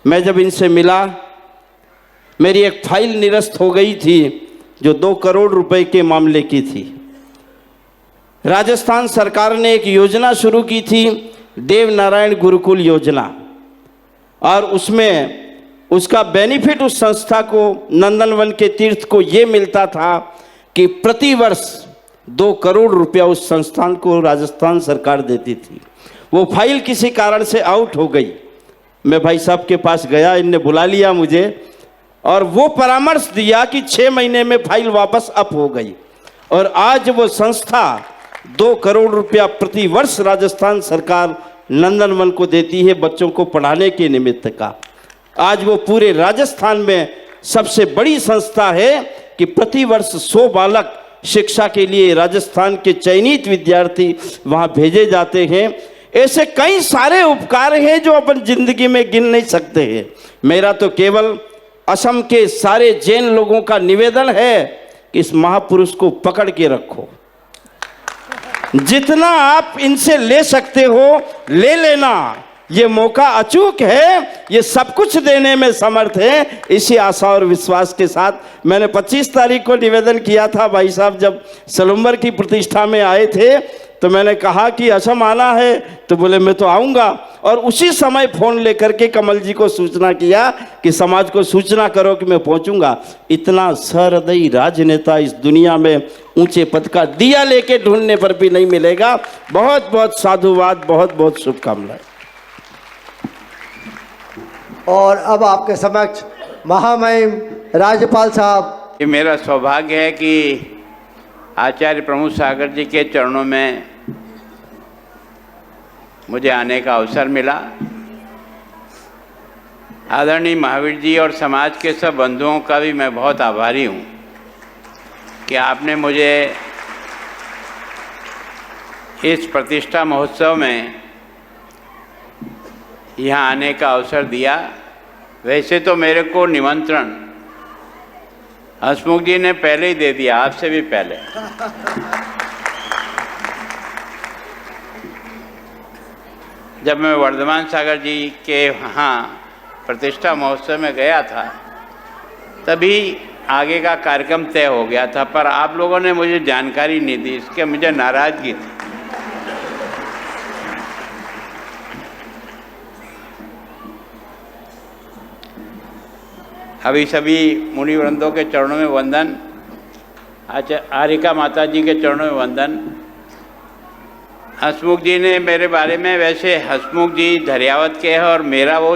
Speaker 5: मैं जब इनसे मिला, मेरी एक फाइल निरस्त हो गई थी जो 2 करोड़ रुपए के मामले की थी। राजस्थान सरकार ने एक योजना शुरू की थी, देव नारायण गुरुकुल योजना, और उसमें उसका बेनिफिट उस संस्था को, नंदनवन के तीर्थ को ये मिलता था कि प्रति वर्ष 2 करोड़ रुपया उस संस्थान को राजस्थान सरकार देती थी। वो फाइल किसी कारण से आउट हो गई। मैं भाई साहब के पास गया, इनने बुला लिया मुझे और वो परामर्श दिया कि 6 महीने में फाइल वापस अप हो गई और आज वो संस्था 2 करोड़ रुपया प्रति वर्ष राजस्थान सरकार नंदनवन को देती है बच्चों को पढ़ाने के निमित्त का। आज वो पूरे राजस्थान में सबसे बड़ी संस्था है कि प्रति वर्ष 100 बालक शिक्षा के लिए राजस्थान के चयनित विद्यार्थी वहाँ भेजे जाते हैं। ऐसे कई सारे उपकार हैं जो अपन जिंदगी में गिन नहीं सकते हैं। मेरा तो केवल असम के सारे जैन लोगों का निवेदन है कि इस महापुरुष को पकड़ के रखो। जितना आप इनसे ले सकते हो ले लेना। ये मौका अचूक है, ये सब कुछ देने में समर्थ है। इसी आशा और विश्वास के साथ मैंने 25 तारीख को निवेदन किया था। भाई साहब जब सलुम्बर की प्रतिष्ठा में आए थे तो मैंने कहा कि असम आना है, तो बोले मैं तो आऊँगा। और उसी समय फ़ोन लेकर के कमल जी को सूचना किया कि समाज को सूचना करो कि मैं पहुँचूँगा। इतना सहृदयी राजनेता इस दुनिया में ऊंचे पद का दिया लेके ढूंढने पर भी नहीं मिलेगा। बहुत बहुत साधुवाद, बहुत बहुत शुभकामनाएं।
Speaker 4: और अब आपके समक्ष महामहिम राज्यपाल साहब।
Speaker 7: ये मेरा सौभाग्य है कि आचार्य प्रमोद सागर जी के चरणों में मुझे आने का अवसर मिला। आदरणीय महावीर जी और समाज के सब बंधुओं का भी मैं बहुत आभारी हूँ कि आपने मुझे इस प्रतिष्ठा महोत्सव में यहाँ आने का अवसर दिया। वैसे तो मेरे को निमंत्रण हसमुख जी ने पहले ही दे दिया, आपसे भी पहले। जब मैं वर्धमान सागर जी के यहाँ प्रतिष्ठा महोत्सव में गया था तभी आगे का कार्यक्रम तय हो गया था, पर आप लोगों ने मुझे जानकारी नहीं दी, इसके मुझे नाराज़गी थी। अभी सभी मुनिवृंदों के चरणों में वंदन, आरिका माता जी के चरणों में वंदन। हसमुख जी ने मेरे बारे में, वैसे हसमुख जी धरियावत के हैं और मेरा वो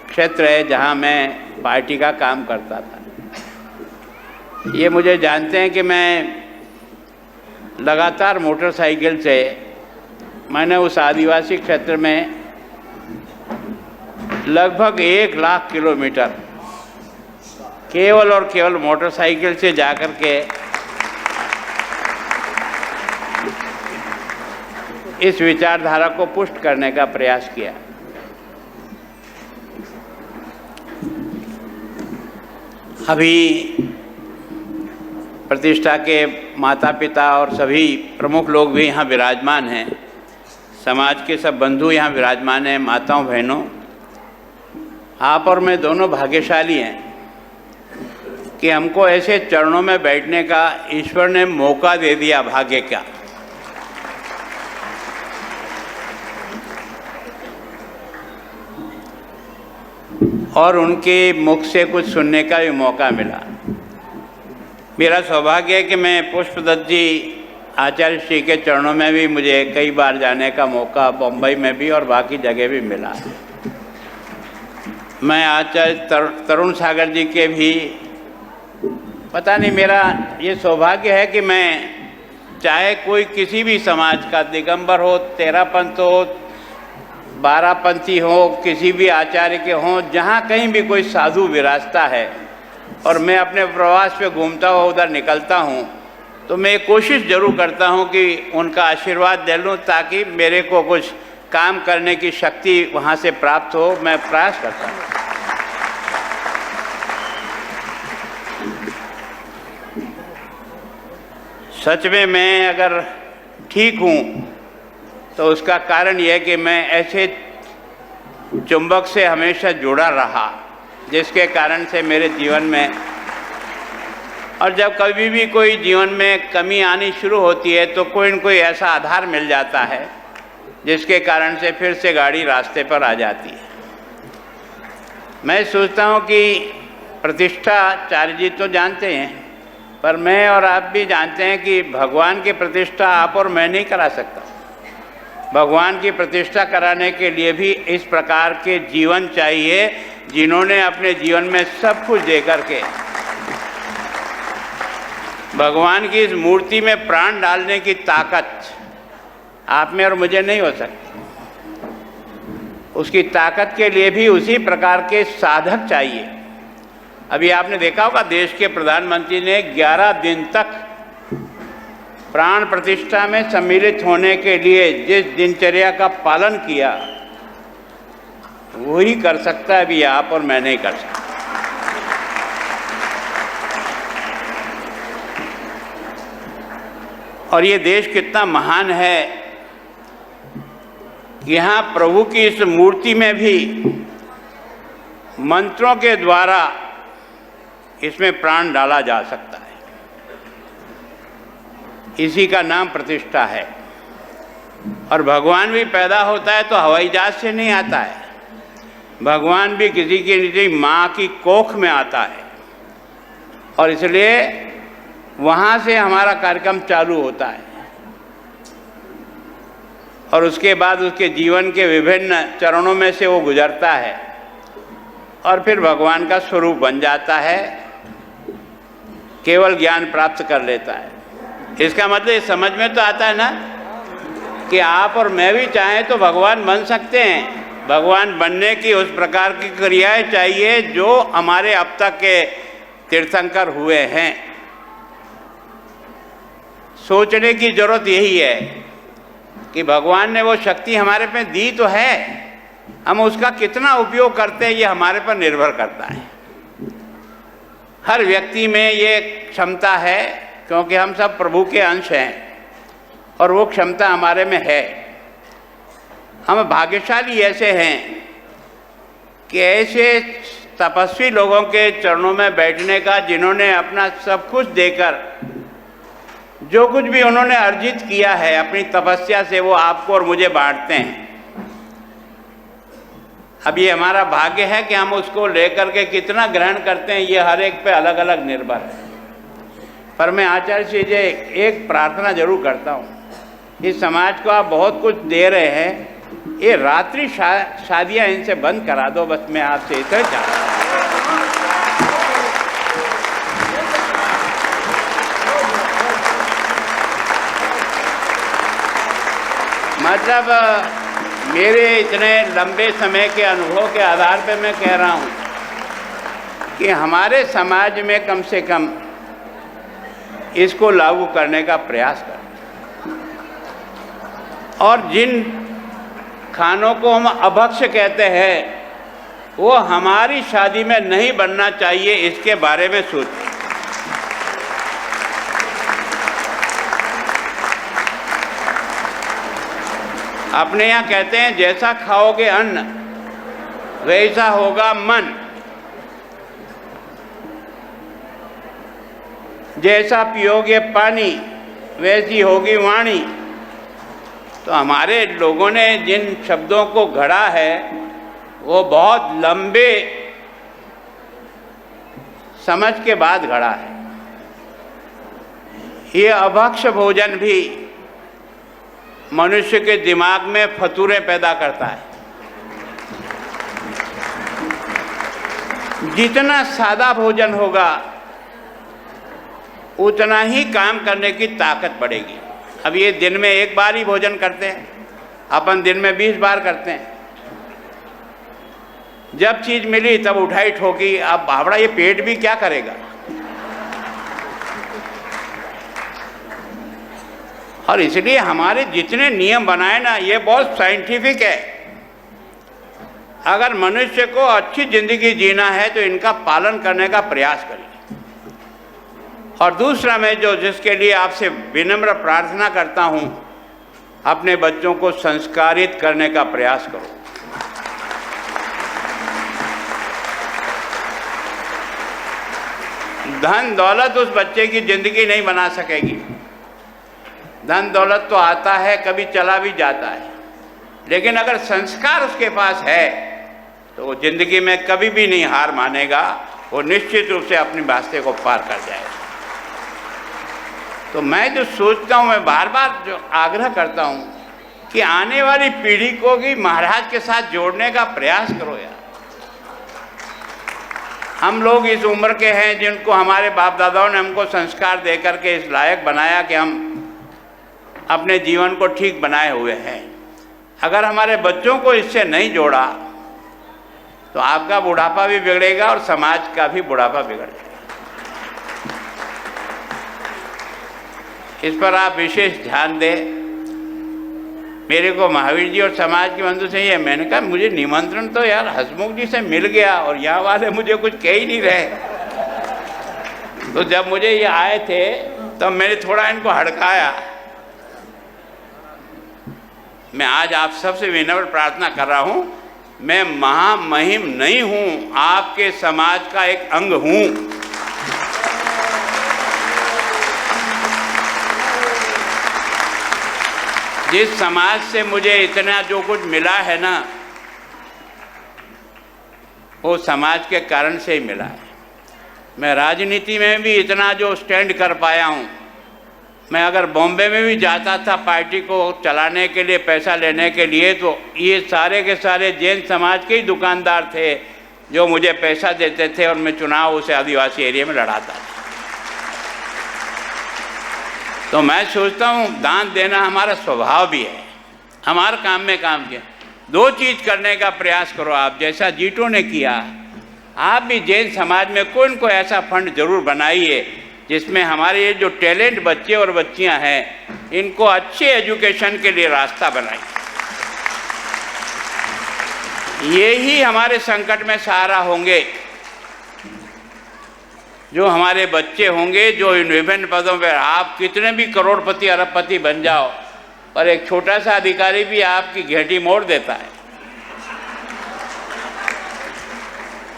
Speaker 7: क्षेत्र है जहाँ मैं पार्टी का काम करता था। ये मुझे जानते हैं कि मैं लगातार मोटरसाइकिल से मैंने उस आदिवासी क्षेत्र में लगभग 1 लाख किलोमीटर केवल और केवल मोटरसाइकिल से जाकर के इस विचारधारा को पुष्ट करने का प्रयास किया। अभी प्रतिष्ठा के माता पिता और सभी प्रमुख लोग भी यहाँ विराजमान हैं। समाज के सब बंधु यहाँ विराजमान हैं। माताओं बहनों, आप और मैं दोनों भाग्यशाली हैं कि हमको ऐसे चरणों में बैठने का ईश्वर ने मौका दे दिया, भाग्य का। और उनके मुख से कुछ सुनने का भी मौका मिला। मेरा सौभाग्य है कि मैं पुष्पदत्त जी आचार्य श्री के चरणों में भी मुझे कई बार जाने का मौका बम्बई में भी और बाकी जगह भी मिला। मैं आचार्य तरुण सागर जी के भी, पता नहीं, मेरा ये सौभाग्य है कि मैं चाहे कोई किसी भी समाज का, दिगंबर हो, तेरापंथ हो, बारापंथी हो, किसी भी आचार्य के हों, जहाँ कहीं भी कोई साधु विराजता है और मैं अपने प्रवास पे घूमता हुआ उधर निकलता हूँ, तो मैं कोशिश जरूर करता हूँ कि उनका आशीर्वाद ले लूँ ताकि मेरे को कुछ काम करने की शक्ति वहाँ से प्राप्त हो। मैं प्रयास करता हूँ। सच में मैं अगर ठीक हूँ तो उसका कारण यह है कि मैं ऐसे चुंबक से हमेशा जुड़ा रहा, जिसके कारण से मेरे जीवन में, और जब कभी भी कोई जीवन में कमी आनी शुरू होती है तो कोई न कोई ऐसा आधार मिल जाता है जिसके कारण से फिर से गाड़ी रास्ते पर आ जाती है। मैं सोचता हूँ कि प्रतिष्ठा आचार्य जी तो जानते हैं, पर मैं और आप भी जानते हैं कि भगवान की प्रतिष्ठा आप और मैं नहीं करा सकता। भगवान की प्रतिष्ठा कराने के लिए भी इस प्रकार के जीवन चाहिए जिन्होंने अपने जीवन में सब कुछ दे करके भगवान की इस मूर्ति में प्राण डालने की ताकत आप में और मुझे नहीं हो सकती। उसकी ताकत के लिए भी उसी प्रकार के साधक चाहिए। अभी आपने देखा होगा देश के प्रधानमंत्री ने 11 दिन तक प्राण प्रतिष्ठा में सम्मिलित होने के लिए जिस दिनचर्या का पालन किया, वही कर सकता है अभी आप और मैं नहीं कर सकता। और ये देश कितना महान है, यहाँ प्रभु की इस मूर्ति में भी मंत्रों के द्वारा इसमें प्राण डाला जा सकता है। इसी का नाम प्रतिष्ठा है। और भगवान भी पैदा होता है तो हवाई जहाज से नहीं आता है, भगवान भी किसी की निजी माँ की कोख में आता है। और इसलिए वहाँ से हमारा कार्यक्रम चालू होता है और उसके बाद उसके जीवन के विभिन्न चरणों में से वो गुजरता है और फिर भगवान का स्वरूप बन जाता है, केवल ज्ञान प्राप्त कर लेता है। इसका मतलब समझ में तो आता है ना कि आप और मैं भी चाहें तो भगवान बन सकते हैं। भगवान बनने की उस प्रकार की क्रियाएं चाहिए जो हमारे अब तक के तीर्थंकर हुए हैं। सोचने की जरूरत यही है कि भगवान ने वो शक्ति हमारे पे दी तो है, हम उसका कितना उपयोग करते हैं ये हमारे पर निर्भर करता है। हर व्यक्ति में ये क्षमता है क्योंकि हम सब प्रभु के अंश हैं और वो क्षमता हमारे में है। हम भाग्यशाली ऐसे हैं कि ऐसे तपस्वी लोगों के चरणों में बैठने का, जिन्होंने अपना सब कुछ देकर जो कुछ भी उन्होंने अर्जित किया है अपनी तपस्या से, वो आपको और मुझे बांटते हैं। अब ये हमारा भाग्य है कि हम उसको लेकर के कितना ग्रहण करते हैं ये हर एक पे अलग अलग निर्भर है। पर मैं आचार्य जी से एक प्रार्थना जरूर करता हूँ, इस समाज को आप बहुत कुछ दे रहे हैं, ये रात्रि शादियाँ इनसे बंद करा दो, बस मैं आपसे इतना चाहता हूँ। मतलब मेरे इतने लंबे समय के अनुभव के आधार पर मैं कह रहा हूँ कि हमारे समाज में कम से कम इसको लागू करने का प्रयास करें। और जिन खानों को हम अभक्ष्य कहते हैं वो हमारी शादी में नहीं बनना चाहिए, इसके बारे में सोचें। अपने यहाँ कहते हैं जैसा खाओगे अन्न वैसा होगा मन, जैसा पियोगे पानी वैसी होगी वाणी। तो हमारे लोगों ने जिन शब्दों को घड़ा है वो बहुत लंबे समझ के बाद घड़ा है। ये अभक्ष्य भोजन भी मनुष्य के दिमाग में फतूरे पैदा करता है। जितना सादा भोजन होगा उतना ही काम करने की ताकत बढ़ेगी। अब ये दिन में एक बार ही भोजन करते हैं, अपन दिन में 20 बार करते हैं। जब चीज मिली तब उठाई ठोकी, अब बावड़ा ये पेट भी क्या करेगा। और इसलिए हमारे जितने नियम बनाए ना, ये बहुत साइंटिफिक है। अगर मनुष्य को अच्छी जिंदगी जीना है तो इनका पालन करने का प्रयास करिए। और दूसरा, मैं जिसके लिए आपसे विनम्र प्रार्थना करता हूं, अपने बच्चों को संस्कारित करने का प्रयास करो। धन दौलत उस बच्चे की जिंदगी नहीं बना सकेगी। धन दौलत तो आता है, कभी चला भी जाता है, लेकिन अगर संस्कार उसके पास है तो वो जिंदगी में कभी भी नहीं हार मानेगा, वो निश्चित रूप से अपने रास्ते को पार कर जाएगा। तो मैं जो सोचता हूँ, मैं बार बार जो आग्रह करता हूँ कि आने वाली पीढ़ी को भी महाराज के साथ जोड़ने का प्रयास करो यार। हम लोग इस उम्र के हैं जिनको हमारे बाप दादाओं ने हमको संस्कार दे करके इस लायक बनाया कि हम अपने जीवन को ठीक बनाए हुए हैं। अगर हमारे बच्चों को इससे नहीं जोड़ा तो आपका बुढ़ापा भी बिगड़ेगा और समाज का भी बुढ़ापा बिगड़ेगा। इस पर आप विशेष ध्यान दें। मेरे को महावीर जी और समाज के बंधु से ये, मैंने कहा मुझे निमंत्रण तो यार हसमुख जी से मिल गया और यहाँ वाले मुझे कुछ कह ही नहीं रहे। तो जब मुझे ये आए थे तब मैंने थोड़ा इनको हड़काया। मैं आज आप सबसे विनम्र प्रार्थना कर रहा हूँ, मैं महामहिम नहीं हूँ, आपके समाज का एक अंग हूँ। जिस समाज से मुझे इतना जो कुछ मिला है ना, वो समाज के कारण से ही मिला है। मैं राजनीति में भी इतना जो स्टैंड कर पाया हूँ, मैं अगर बॉम्बे में भी जाता था पार्टी को चलाने के लिए, पैसा लेने के लिए, तो ये सारे के सारे जैन समाज के ही दुकानदार थे जो मुझे पैसा देते थे और मैं चुनाव उसे आदिवासी एरिया में लड़ाता था। तो मैं सोचता हूँ दान देना हमारा स्वभाव भी है, हमारे काम में काम किया। दो चीज़ करने का प्रयास करो आप, जैसा जीटो ने किया, आप भी जैन समाज में कोई न कोई ऐसा फंड जरूर बनाइए जिसमें हमारे ये जो टैलेंट बच्चे और बच्चियां हैं इनको अच्छे एजुकेशन के लिए रास्ता बनाइए। ये ही हमारे संकट में सहारा होंगे। जो हमारे बच्चे होंगे जो विभिन्न पदों पर, आप कितने भी करोड़पति अरबपति बन जाओ पर एक छोटा सा अधिकारी भी आपकी घेटी मोड़ देता है।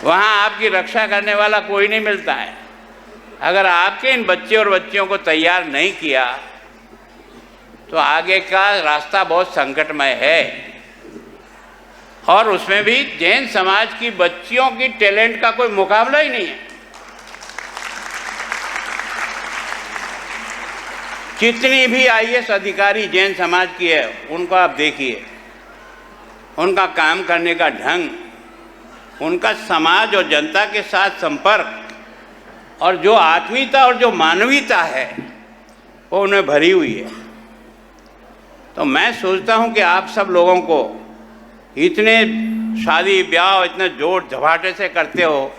Speaker 7: वहाँ आपकी रक्षा करने वाला कोई नहीं मिलता है। अगर आपके इन बच्चे और बच्चियों को तैयार नहीं किया तो आगे का रास्ता बहुत संकटमय है। और उसमें भी जैन समाज की बच्चियों की टैलेंट का कोई मुकाबला ही नहीं है। जितनी भी आईएएस अधिकारी जैन समाज की है उनको आप देखिए, उनका काम करने का ढंग, उनका समाज और जनता के साथ संपर्क और जो आत्मीयता और जो मानवीयता है वो उन्हें भरी हुई है। तो मैं सोचता हूँ कि आप सब लोगों को इतने शादी ब्याह इतने जोर झपाटे से करते हो,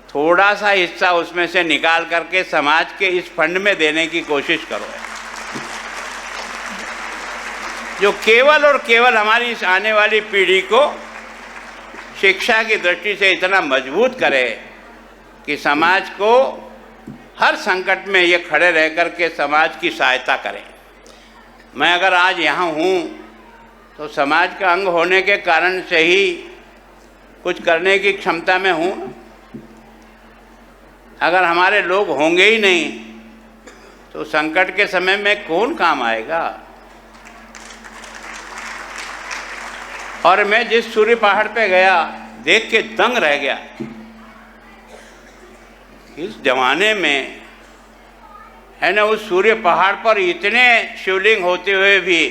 Speaker 7: थोड़ा सा हिस्सा उसमें से निकाल करके समाज के इस फंड में देने की कोशिश करो, जो केवल और केवल हमारी इस आने वाली पीढ़ी को शिक्षा की दृष्टि से इतना मजबूत करे कि समाज को हर संकट में ये खड़े रह कर के समाज की सहायता करें। मैं अगर आज यहाँ हूँ तो समाज का अंग होने के कारण से ही कुछ करने की क्षमता में हूँ। अगर हमारे लोग होंगे ही नहीं तो संकट के समय में कौन काम आएगा। और मैं जिस सूर्य पहाड़ पे गया देख के दंग रह गया। इस जमाने में है ना, उस सूर्य पहाड़ पर इतने शिवलिंग होते हुए भी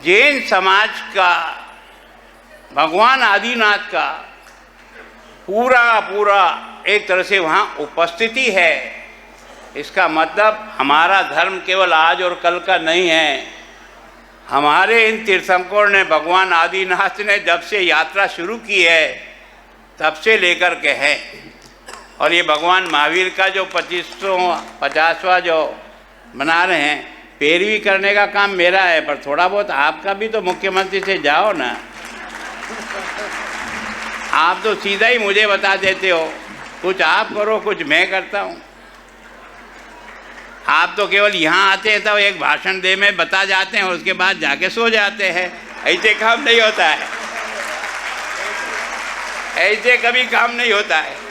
Speaker 7: जैन समाज का, भगवान आदिनाथ का पूरा एक तरह से वहाँ उपस्थिति है। इसका मतलब हमारा धर्म केवल आज और कल का नहीं है। हमारे इन तीर्थंकरों ने, भगवान आदिनाथ ने जब से यात्रा शुरू की है तब से लेकर के है। और ये भगवान महावीर का जो 50वां जो मना रहे हैं, पैरवी करने का काम मेरा है, पर थोड़ा बहुत आपका भी तो मुख्यमंत्री से जाओ ना। आप तो सीधा ही मुझे बता देते हो, कुछ आप करो कुछ मैं करता हूँ। आप तो केवल यहाँ आते हैं तो एक भाषण दे में बता जाते हैं, उसके बाद जाके सो जाते हैं। ऐसे काम नहीं होता है, ऐसे कभी काम नहीं होता है।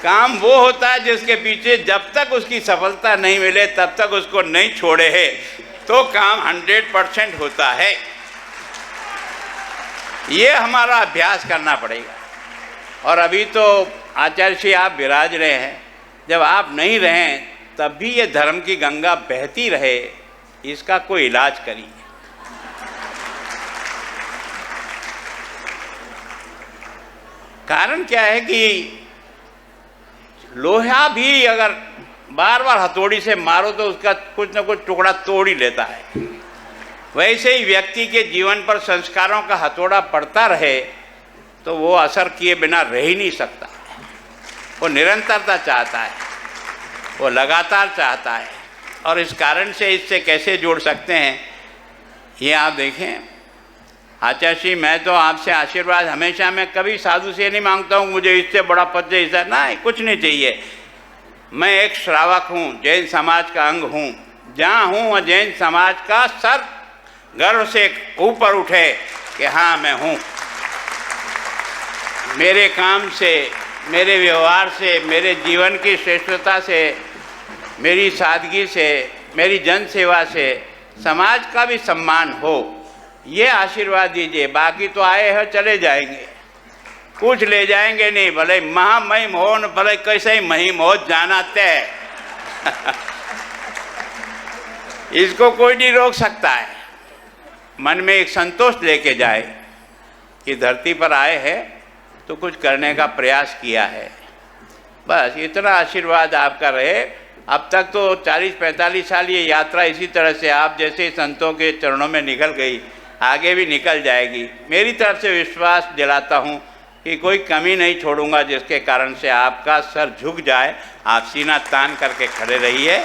Speaker 7: काम वो होता है जिसके पीछे जब तक उसकी सफलता नहीं मिले तब तक उसको नहीं छोड़े है तो काम 100% होता है। ये हमारा अभ्यास करना पड़ेगा। और अभी तो आचार्य श्री आप विराज रहे हैं, जब आप नहीं रहें तब भी ये धर्म की गंगा बहती रहे, इसका कोई इलाज करिए। कारण क्या है कि लोहा भी अगर बार बार हथौड़ी से मारो तो उसका कुछ न कुछ टुकड़ा तोड़ ही लेता है। वैसे ही व्यक्ति के जीवन पर संस्कारों का हथौड़ा पड़ता रहे तो वो असर किए बिना रह ही नहीं सकता। वो निरंतरता चाहता है, वो लगातार चाहता है। और इस कारण से इससे कैसे जोड़ सकते हैं ये आप देखें। आचार्य श्री, मैं तो आपसे आशीर्वाद हमेशा, मैं कभी साधु से नहीं मांगता हूँ मुझे इससे बड़ा पद दे, इससे ना, कुछ नहीं चाहिए। मैं एक श्रावक हूँ, जैन समाज का अंग हूँ। जहाँ हूँ वह जैन समाज का सर गर्व से ऊपर उठे कि हाँ मैं हूँ। मेरे काम से, मेरे व्यवहार से, मेरे जीवन की श्रेष्ठता से, मेरी सादगी से, मेरी जन सेवा से समाज का भी सम्मान हो, ये आशीर्वाद दीजिए। बाकी तो आए हैं चले जाएंगे, कुछ ले जाएंगे नहीं, भले महामहिम हो न भले कैसे ही महिम हो, जाना तय। इसको कोई नहीं रोक सकता है। मन में एक संतोष लेके जाए कि धरती पर आए हैं तो कुछ करने का प्रयास किया है, बस इतना आशीर्वाद आपका रहे। अब तक तो 40-45 साल ये यात्रा इसी तरह से आप जैसे संतों के चरणों में निकल गई, आगे भी निकल जाएगी। मेरी तरफ से विश्वास दिलाता हूँ कि कोई कमी नहीं छोड़ूंगा जिसके कारण से आपका सर झुक जाए। आप सीना तान करके खड़े रहिए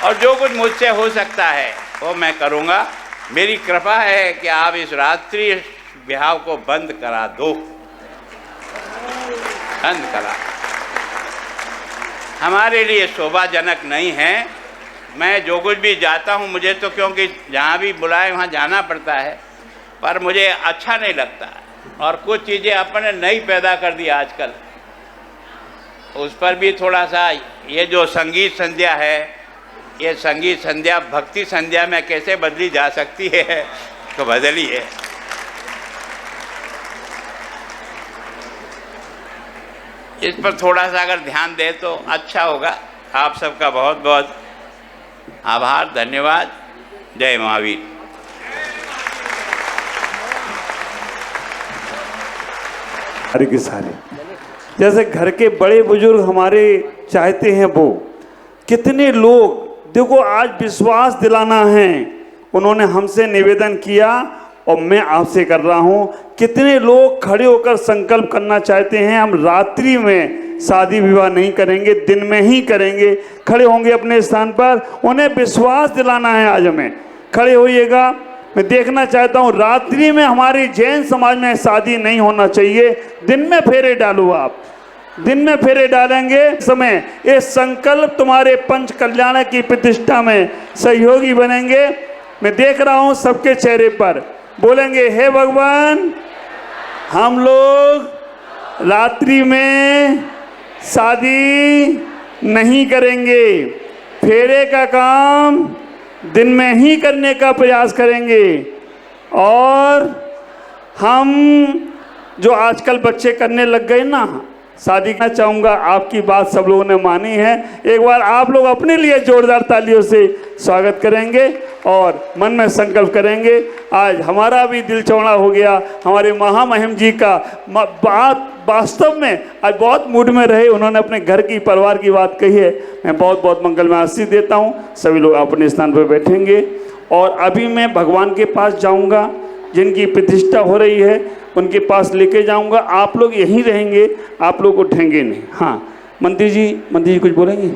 Speaker 7: और जो कुछ मुझसे हो सकता है वो मैं करूँगा। मेरी कृपा है कि आप इस रात्रि विहाव को बंद करा दो, बंद करा। हमारे लिए शोभाजनक नहीं है। मैं जो कुछ भी जाता हूँ, मुझे तो क्योंकि जहाँ भी बुलाए वहाँ जाना पड़ता है, पर मुझे अच्छा नहीं लगता। और कुछ चीज़ें अपने नई पैदा कर दी आजकल, उस पर भी थोड़ा सा, ये जो संगीत संध्या है, ये संगीत संध्या भक्ति संध्या में कैसे बदली जा सकती है तो बदली है। इस पर थोड़ा सा अगर ध्यान दे तो अच्छा होगा। आप सबका बहुत बहुत आभार, धन्यवाद। जय महावीर।
Speaker 3: सारे के सारे जैसे घर के बड़े बुजुर्ग हमारे चाहते हैं, वो कितने लोग देखो आज विश्वास दिलाना है, उन्होंने हमसे निवेदन किया और मैं आपसे कर रहा हूं। कितने लोग खड़े होकर संकल्प करना चाहते हैं, हम रात्रि में शादी विवाह नहीं करेंगे, दिन में ही करेंगे, खड़े होंगे अपने स्थान पर। उन्हें विश्वास दिलाना है, आज हमें खड़े होइएगा। मैं देखना चाहता हूं रात्रि में हमारी जैन समाज में शादी नहीं होना चाहिए, दिन में फेरे डालो। आप दिन में फेरे डालेंगे समय ये संकल्प तुम्हारे पंच कल्याण की प्रतिष्ठा में सहयोगी बनेंगे। मैं देख रहा हूं सबके चेहरे पर बोलेंगे हे भगवान, हम लोग रात्रि में शादी नहीं करेंगे, फेरे का काम दिन में ही करने का प्रयास करेंगे। और हम जो आजकल बच्चे करने लग गए ना, शादी करना चाहूँगा, आपकी बात सब लोगों ने मानी है। एक बार आप लोग अपने लिए जोरदार तालियों से स्वागत करेंगे और मन में संकल्प करेंगे। आज हमारा भी दिल चौड़ा हो गया। हमारे महामहिम जी का बात वास्तव में आज बहुत मूड में रहे, उन्होंने अपने घर की परिवार की बात कही है। मैं बहुत बहुत मंगलमय आशीष देता हूँ। सभी लोग अपने स्थान पर बैठेंगे और अभी मैं भगवान के पास जाऊँगा, जिनकी प्रतिष्ठा हो रही है उनके पास लेके जाऊंगा। आप लोग यहीं रहेंगे, आप लोग उठेंगे नहीं। हाँ, मंत्री जी कुछ बोलेंगे?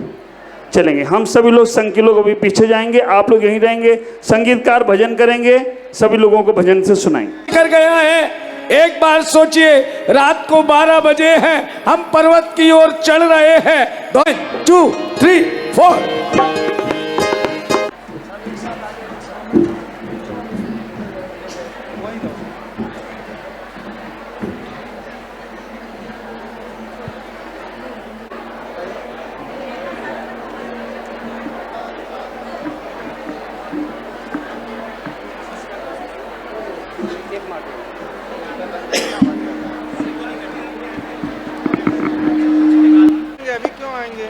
Speaker 3: चलेंगे। हम सभी लोग संघ के लोग अभी पीछे जाएंगे, आप लोग यहीं रहेंगे। संगीतकार भजन करेंगे, सभी लोगों को भजन से सुनाएंगे।
Speaker 8: कर गया है, एक बार सोचिए, रात को 12 बजे हैं, हम पर्वत की ओर चढ़ रहे हैं। 1 2 3 4।
Speaker 9: अभी क्यों आएंगे?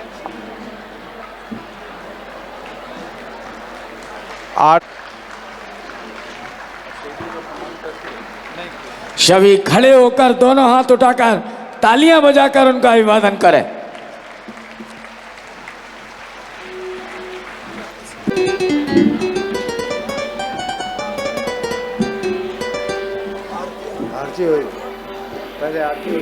Speaker 8: 8 सभी खड़े होकर दोनों हाथ उठाकर तालियां बजाकर उनका अभिवादन करें।
Speaker 4: आरती हुई, पहले आरती हुई।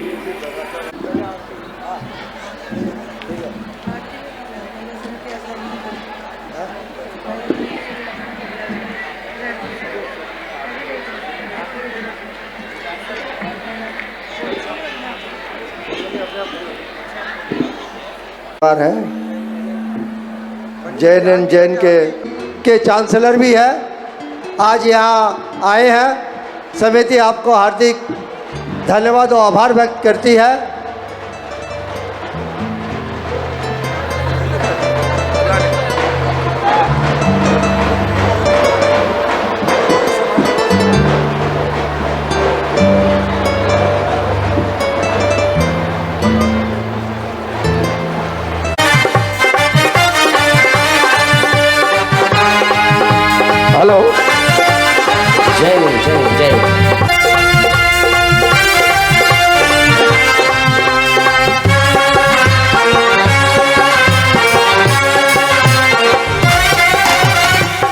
Speaker 4: है जैन के चांसलर भी है, आज यहाँ आए हैं। समिति आपको हार्दिक धन्यवाद और आभार व्यक्त करती है।
Speaker 5: हेलो, जय जय जय।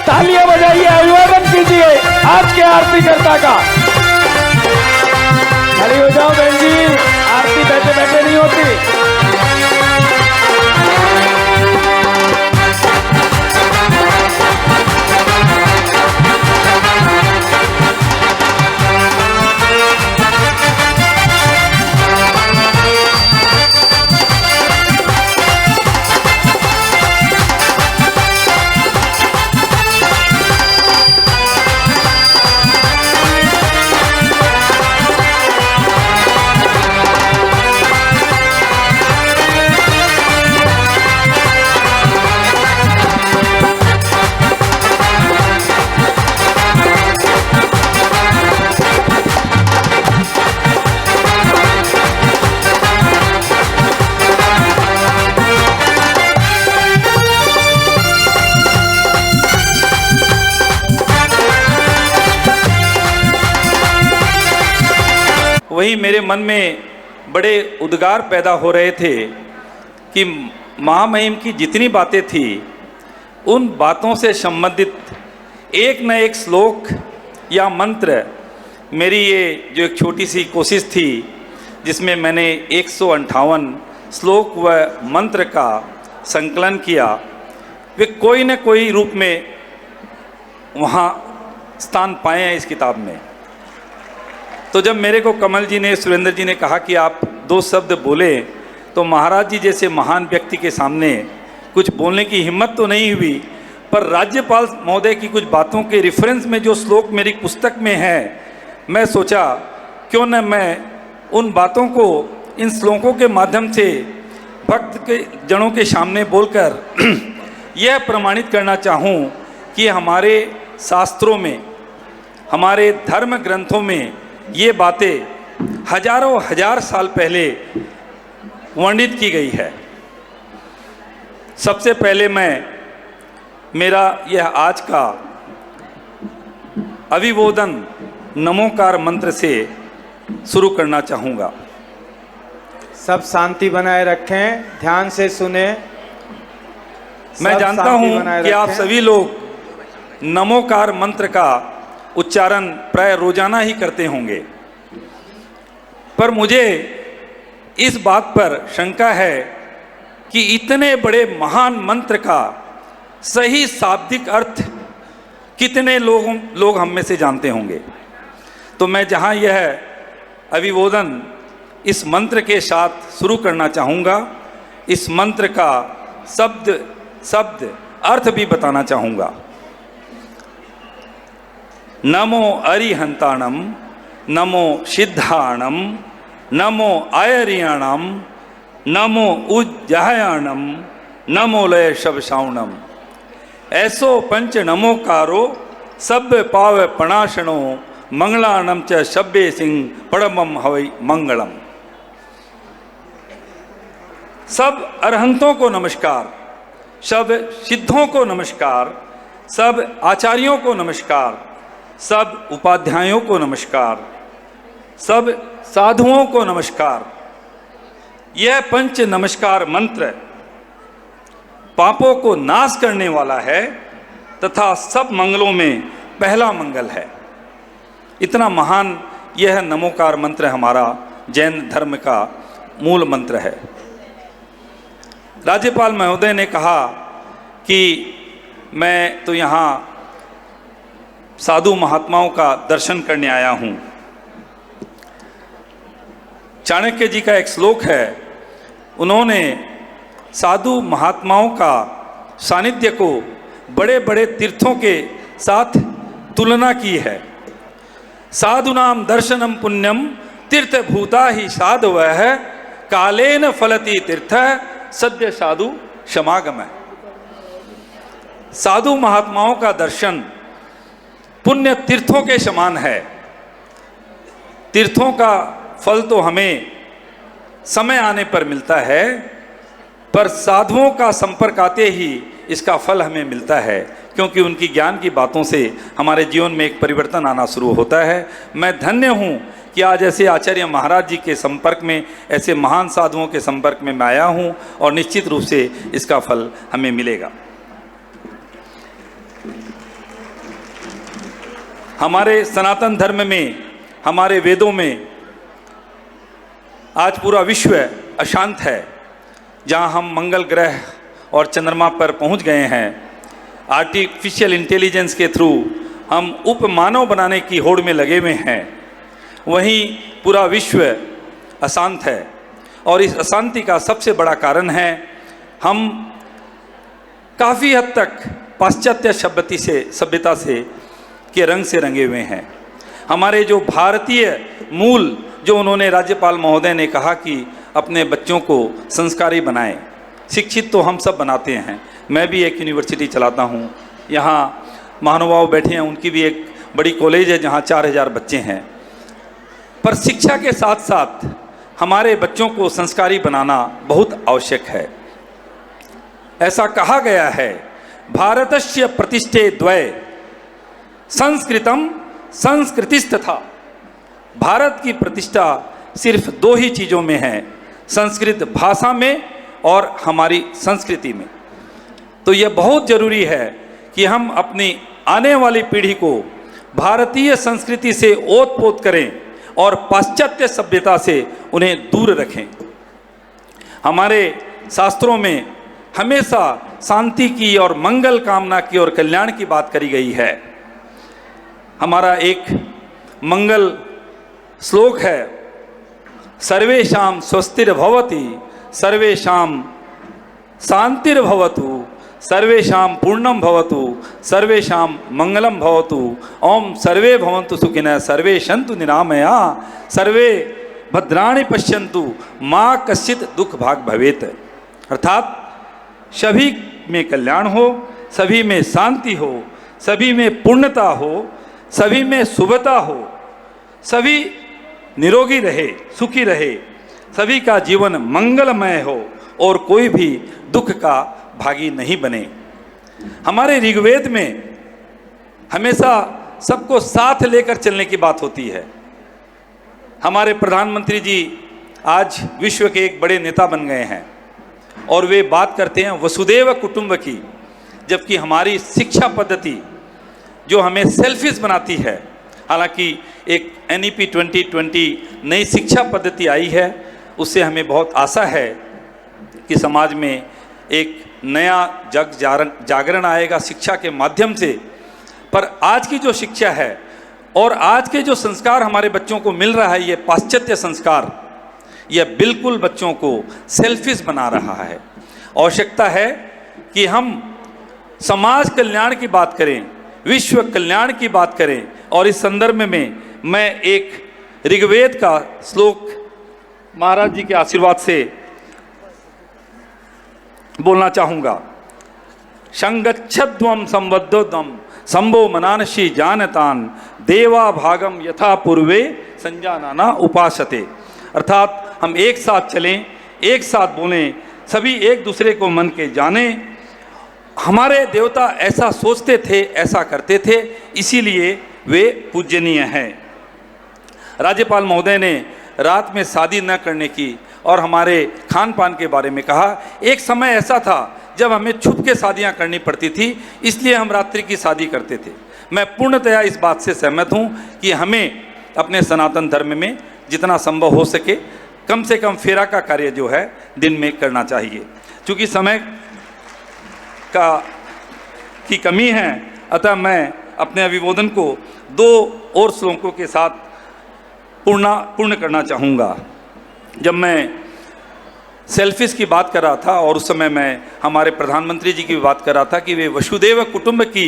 Speaker 8: तालियां बजाइए, अभिवादन कीजिए आज के आरती कर्ता का। खड़ी हो जाओ बहन जी, आरती बैठे बैठे नहीं होती।
Speaker 3: वही मेरे मन में बड़े उद्गार पैदा हो रहे थे कि महामहिम की जितनी बातें थी उन बातों से संबंधित एक न एक श्लोक या मंत्र, मेरी ये जो एक छोटी सी कोशिश थी जिसमें मैंने 158 श्लोक व मंत्र का संकलन किया, वे कोई न कोई रूप में वहाँ स्थान पाए हैं इस किताब में। तो जब मेरे को कमल जी ने, सुरेंद्र जी ने कहा कि आप 2 शब्द बोले, तो महाराज जी जैसे महान व्यक्ति के सामने कुछ बोलने की हिम्मत तो नहीं हुई, पर राज्यपाल महोदय की कुछ बातों के रेफरेंस में जो श्लोक मेरी पुस्तक में है, मैं सोचा क्यों न मैं उन बातों को इन श्लोकों के माध्यम से भक्त के जनों के सामने बोलकर यह प्रमाणित करना चाहूँ कि हमारे शास्त्रों में, हमारे धर्म ग्रंथों में ये बातें हजारों हजार साल पहले वर्णित की गई है। सबसे पहले मैं मेरा यह आज का अभिवादन नमोकार मंत्र से शुरू करना चाहूँगा।
Speaker 6: सब शांति बनाए रखें, ध्यान से सुने।
Speaker 3: मैं जानता हूँ कि आप सभी लोग नमोकार मंत्र का उच्चारण प्राय रोजाना ही करते होंगे, पर मुझे इस बात पर शंका है कि इतने बड़े महान मंत्र का सही शाब्दिक अर्थ कितने लोग हम में से जानते होंगे। तो मैं जहाँ यह अभिवादन इस मंत्र के साथ शुरू करना चाहूँगा, इस मंत्र का शब्द अर्थ भी बताना चाहूँगा। नमो अरिहंताणम, नमो सिद्धाणम, नमो आयरियाणम, नमो उज्जहायाणम, नमो लय शबशावणम। ऐसो पंच नमोकारो सब पाव पणाशणो, मंगलानम च शब्बे सिंह पड़मम हवै मंगलम। सब अरहंतों को नमस्कार, सब सिद्धों को नमस्कार, सब आचार्यों को नमस्कार, सब उपाध्यायों को नमस्कार, सब साधुओं को नमस्कार। यह पंच नमस्कार मंत्र पापों को नाश करने वाला है तथा सब मंगलों में पहला मंगल है। इतना महान यह नमोकार मंत्र हमारा जैन धर्म का मूल मंत्र है। राज्यपाल महोदय ने कहा कि मैं तो यहाँ साधु महात्माओं का दर्शन करने आया हूँ। चाणक्य जी का एक श्लोक है, उन्होंने साधु महात्माओं का सानिध्य को बड़े बड़े तीर्थों के साथ तुलना की है। साधुनाम दर्शनम पुण्यम तीर्थ भूता ही साधवः, कालेन फलति तीर्थ सद्य साधु समागम। साधु महात्माओं का दर्शन पुण्य तीर्थों के समान है। तीर्थों का फल तो हमें समय आने पर मिलता है, पर साधुओं का संपर्क आते ही इसका फल हमें मिलता है, क्योंकि उनकी ज्ञान की बातों से हमारे जीवन में एक परिवर्तन आना शुरू होता है। मैं धन्य हूँ कि आज ऐसे आचार्य महाराज जी के संपर्क में, ऐसे महान साधुओं के संपर्क में मैं आया हूँ और निश्चित रूप से इसका फल हमें मिलेगा। हमारे सनातन धर्म में, हमारे वेदों में आज पूरा विश्व अशांत है। जहाँ हम मंगल ग्रह और चंद्रमा पर पहुँच गए हैं, आर्टिफिशियल इंटेलिजेंस के थ्रू हम उपमानव बनाने की होड़ में लगे हुए हैं, वहीं पूरा विश्व अशांत है। और इस अशांति का सबसे बड़ा कारण है हम काफ़ी हद तक पाश्चात्य सभ्यता से के रंग से रंगे हुए हैं। हमारे जो भारतीय मूल, जो उन्होंने राज्यपाल महोदय ने कहा कि अपने बच्चों को संस्कारी बनाएं, शिक्षित तो हम सब बनाते हैं। मैं भी एक यूनिवर्सिटी चलाता हूँ, यहाँ महानुभाव बैठे हैं, उनकी भी एक बड़ी कॉलेज है जहाँ 4000 बच्चे हैं। पर शिक्षा के साथ साथ हमारे बच्चों को संस्कारी बनाना बहुत आवश्यक है। ऐसा कहा गया है, भारतस्य प्रतिष्ठे द्वय संस्कृतम संस्कृतिस्तथा। भारत की प्रतिष्ठा सिर्फ 2 ही चीज़ों में है, संस्कृत भाषा में और हमारी संस्कृति में। तो यह बहुत ज़रूरी है कि हम अपनी आने वाली पीढ़ी को भारतीय संस्कृति से ओत-पोत करें और पाश्चात्य सभ्यता से उन्हें दूर रखें। हमारे शास्त्रों में हमेशा शांति की और मंगल कामना की और कल्याण की बात करी गई है। हमारा एक मंगल श्लोक है, सर्वेषां स्वस्तिर्भवति, सर्वेषां शांतिर्भवतु, सर्वेषां पूर्णं भवतु, सर्वेषां मंगलम भवतु, ओम सर्वे भवन्तु सुखिनः, सर्वे सन्तु निरामया, सर्वे भद्राणि पश्यन्तु, माँ कश्चित् दुख भाग भवेत। अर्थात सभी में कल्याण हो, सभी में शांति हो, सभी में पूर्णता हो, सभी में शुभता हो, सभी निरोगी रहे, सुखी रहे, सभी का जीवन मंगलमय हो और कोई भी दुख का भागी नहीं बने। हमारे ऋग्वेद में हमेशा सबको साथ लेकर चलने की बात होती है। हमारे प्रधानमंत्री जी आज विश्व के एक बड़े नेता बन गए हैं और वे बात करते हैं वसुदेव कुटुंब की, जबकि हमारी शिक्षा पद्धति जो हमें सेल्फिश बनाती है। हालांकि एक NEP 2020 नई शिक्षा पद्धति आई है, उससे हमें बहुत आशा है कि समाज में एक नया जागरण आएगा शिक्षा के माध्यम से। पर आज की जो शिक्षा है और आज के जो संस्कार हमारे बच्चों को मिल रहा है, ये पाश्चात्य संस्कार, यह बिल्कुल बच्चों को सेल्फिश बना रहा है। आवश्यकता है कि हम समाज कल्याण की बात करें, विश्व कल्याण की बात करें। और इस संदर्भ में मैं एक ऋग्वेद का श्लोक महाराज जी के आशीर्वाद से बोलना चाहूँगा। संगच्छध्वम संबद्धोदम संभो मनानशी जानतान देवा भागम यथा पूर्वे संजानाना उपासते। अर्थात हम एक साथ चलें, एक साथ बोलें, सभी एक दूसरे को मन के जानें। हमारे देवता ऐसा सोचते थे, ऐसा करते थे, इसीलिए वे पूजनीय हैं। राज्यपाल महोदय ने रात में शादी न करने की और हमारे खान पान के बारे में कहा। एक समय ऐसा था जब हमें छुप के शादियां करनी पड़ती थी, इसलिए हम रात्रि की शादी करते थे। मैं पूर्णतया इस बात से सहमत हूं कि हमें अपने सनातन धर्म में जितना संभव हो सके कम से कम फेरा का कार्य जो है दिन में करना चाहिए। चूँकि समय की कमी है, अतः मैं अपने अभिवादन को 2 और श्लोकों के साथ पूर्ण करना चाहूँगा। जब मैं सेल्फिश की बात कर रहा था और उस समय मैं हमारे प्रधानमंत्री जी की भी बात कर रहा था कि वे वसुदेव कुटुंब की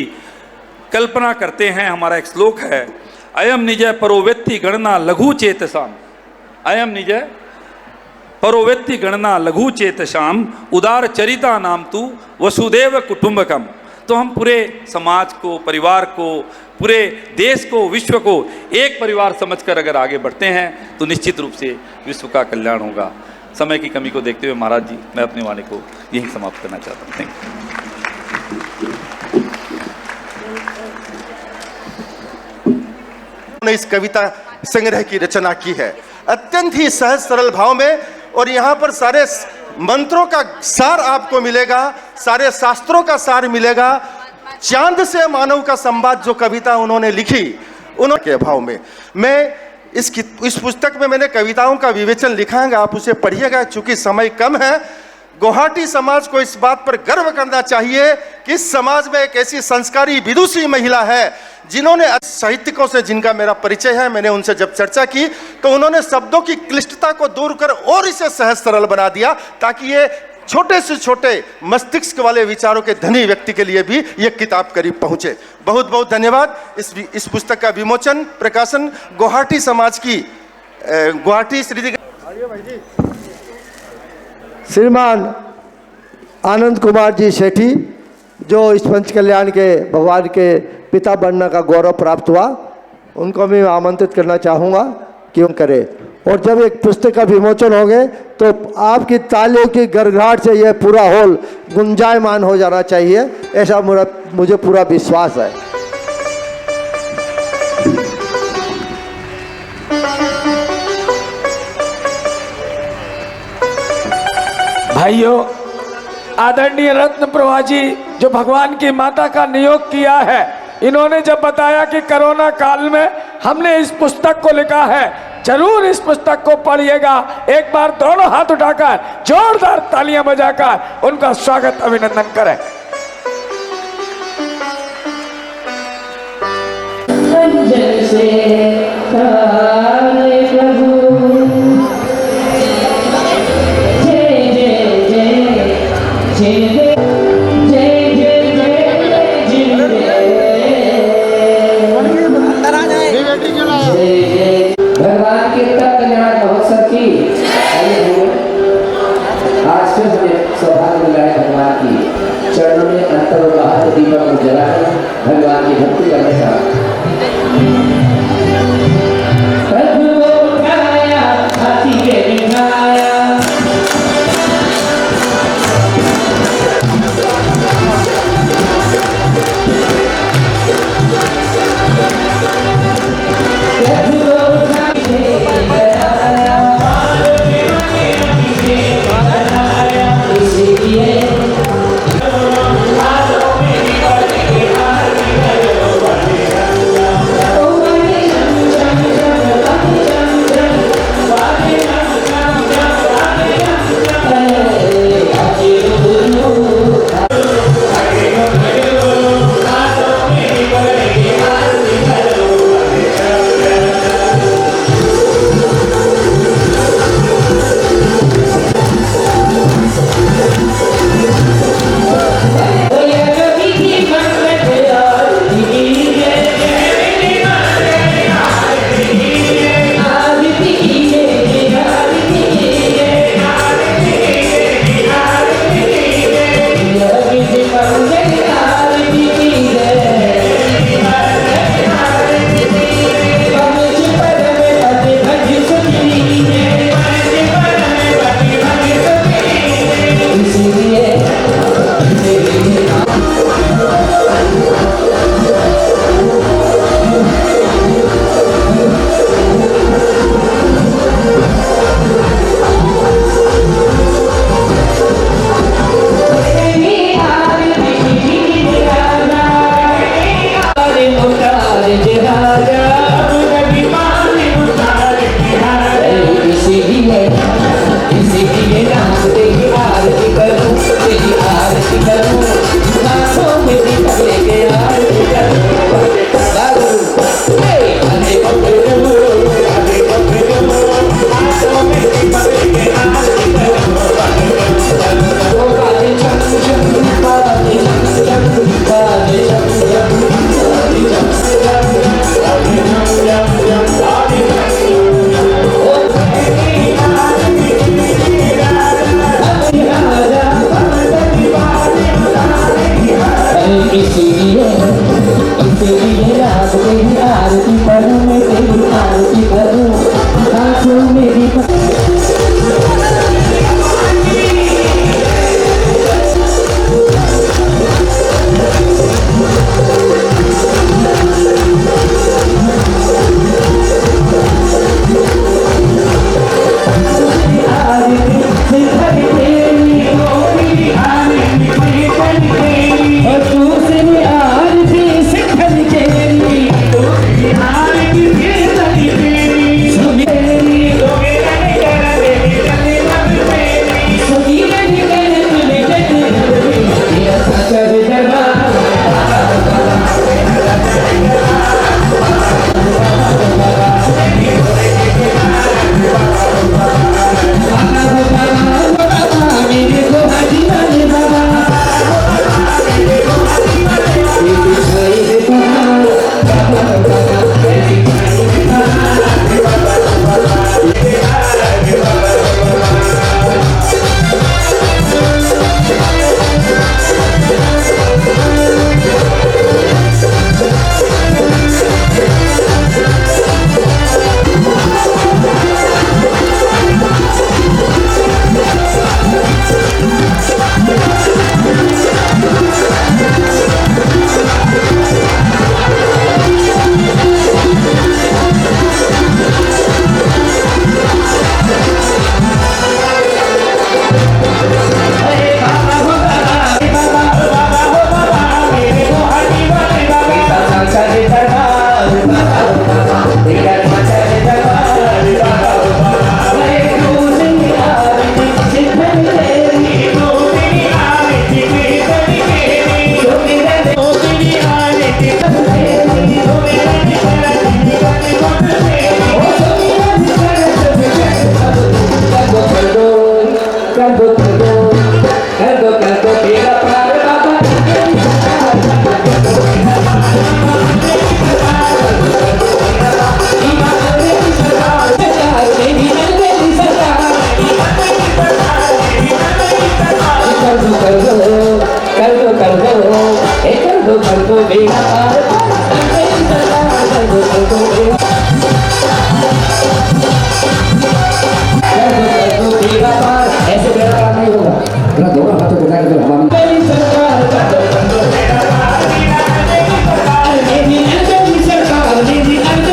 Speaker 3: कल्पना करते हैं। हमारा एक श्लोक है, अयम निज परोवेत्ति गणना लघु चेतसाम, अयम निज परोवेत्ति गणना लघु चेतसाम उदार चरिता नाम तू वसुदेव कुटुंबकम। तो हम पूरे समाज को, परिवार को, पूरे देश को, विश्व को एक परिवार समझकर अगर आगे बढ़ते हैं तो निश्चित रूप से विश्व का कल्याण होगा। समय की कमी को देखते हुए महाराज जी, मैं अपनी वाणी को यहीं समाप्त करना चाहता हूँ। Thank you.
Speaker 9: उन्होंने इस कविता संग्रह की रचना की है अत्यंत ही सहज सरल भाव में, और यहाँ पर सारे मंत्रों का सार आपको मिलेगा, सारे शास्त्रों का सार मिलेगा। चांद से मानव का संवाद जो कविता उन्होंने लिखी, उन्होंने भाव में मैं इस पुस्तक में मैंने कविताओं का विवेचन लिखा है, आप उसे पढ़िएगा। चूंकि समय कम है, गुवाहाटी समाज को इस बात पर गर्व करना चाहिए कि इस समाज में एक ऐसी संस्कारी विदुषी महिला है जिन्होंने साहित्यिकों से जिनका मेरा परिचय है, मैंने उनसे जब चर्चा की तो उन्होंने शब्दों की क्लिष्टता को दूर कर और इसे सहज सरल बना दिया, ताकि ये छोटे से छोटे मस्तिष्क वाले विचारों के धनी व्यक्ति के लिए भी ये किताब करीब पहुंचे। बहुत बहुत धन्यवाद। इस पुस्तक का विमोचन, प्रकाशन गुवाहाटी समाज की गुवाहाटी
Speaker 4: श्रीमान आनंद कुमार जी सेठी, जो इस पंच कल्याण के भगवान के पिता बनने का गौरव प्राप्त हुआ, उनको मैं आमंत्रित करना चाहूँगा कि उन करे। और जब एक पुस्तक का विमोचन हो गए तो आपकी तालियों की गड़गड़ाहट से यह पूरा हॉल गुंजायमान हो जाना चाहिए, ऐसा मुझे पूरा विश्वास है।
Speaker 8: भाइयों, आदरणीय रत्न प्रभा जी जो भगवान की माता का नियोग किया है, इन्होंने जब बताया कि कोरोना काल में हमने इस पुस्तक को लिखा है, जरूर इस पुस्तक को पढ़िएगा। एक बार दोनों हाथ उठाकर जोरदार तालियां बजाकर उनका स्वागत, अभिनंदन करें।
Speaker 1: जय भगवान के तप कल्याण महोत्सव की आज फिर हमें सौभाग्य मिला है भगवान की चरणों में अंतर और बाहर दीपक को जलाकर भगवान की भक्ति करने का। प्रभु उठाया हाथी के बिठाया, दो बेड़ा पार, अंग्रेजी सरकार कर दो बेड़ा, कर दो बेड़ा पार। ऐसे बेड़ा पार नहीं होगा, अपना दोनों हाथों को उठा के हवा में अंग्रेजी सरकार कर दो बेड़ा पार, अंग्रेजी सरकार, अंग्रेजी सरकार, अंग्रेजी सरकार,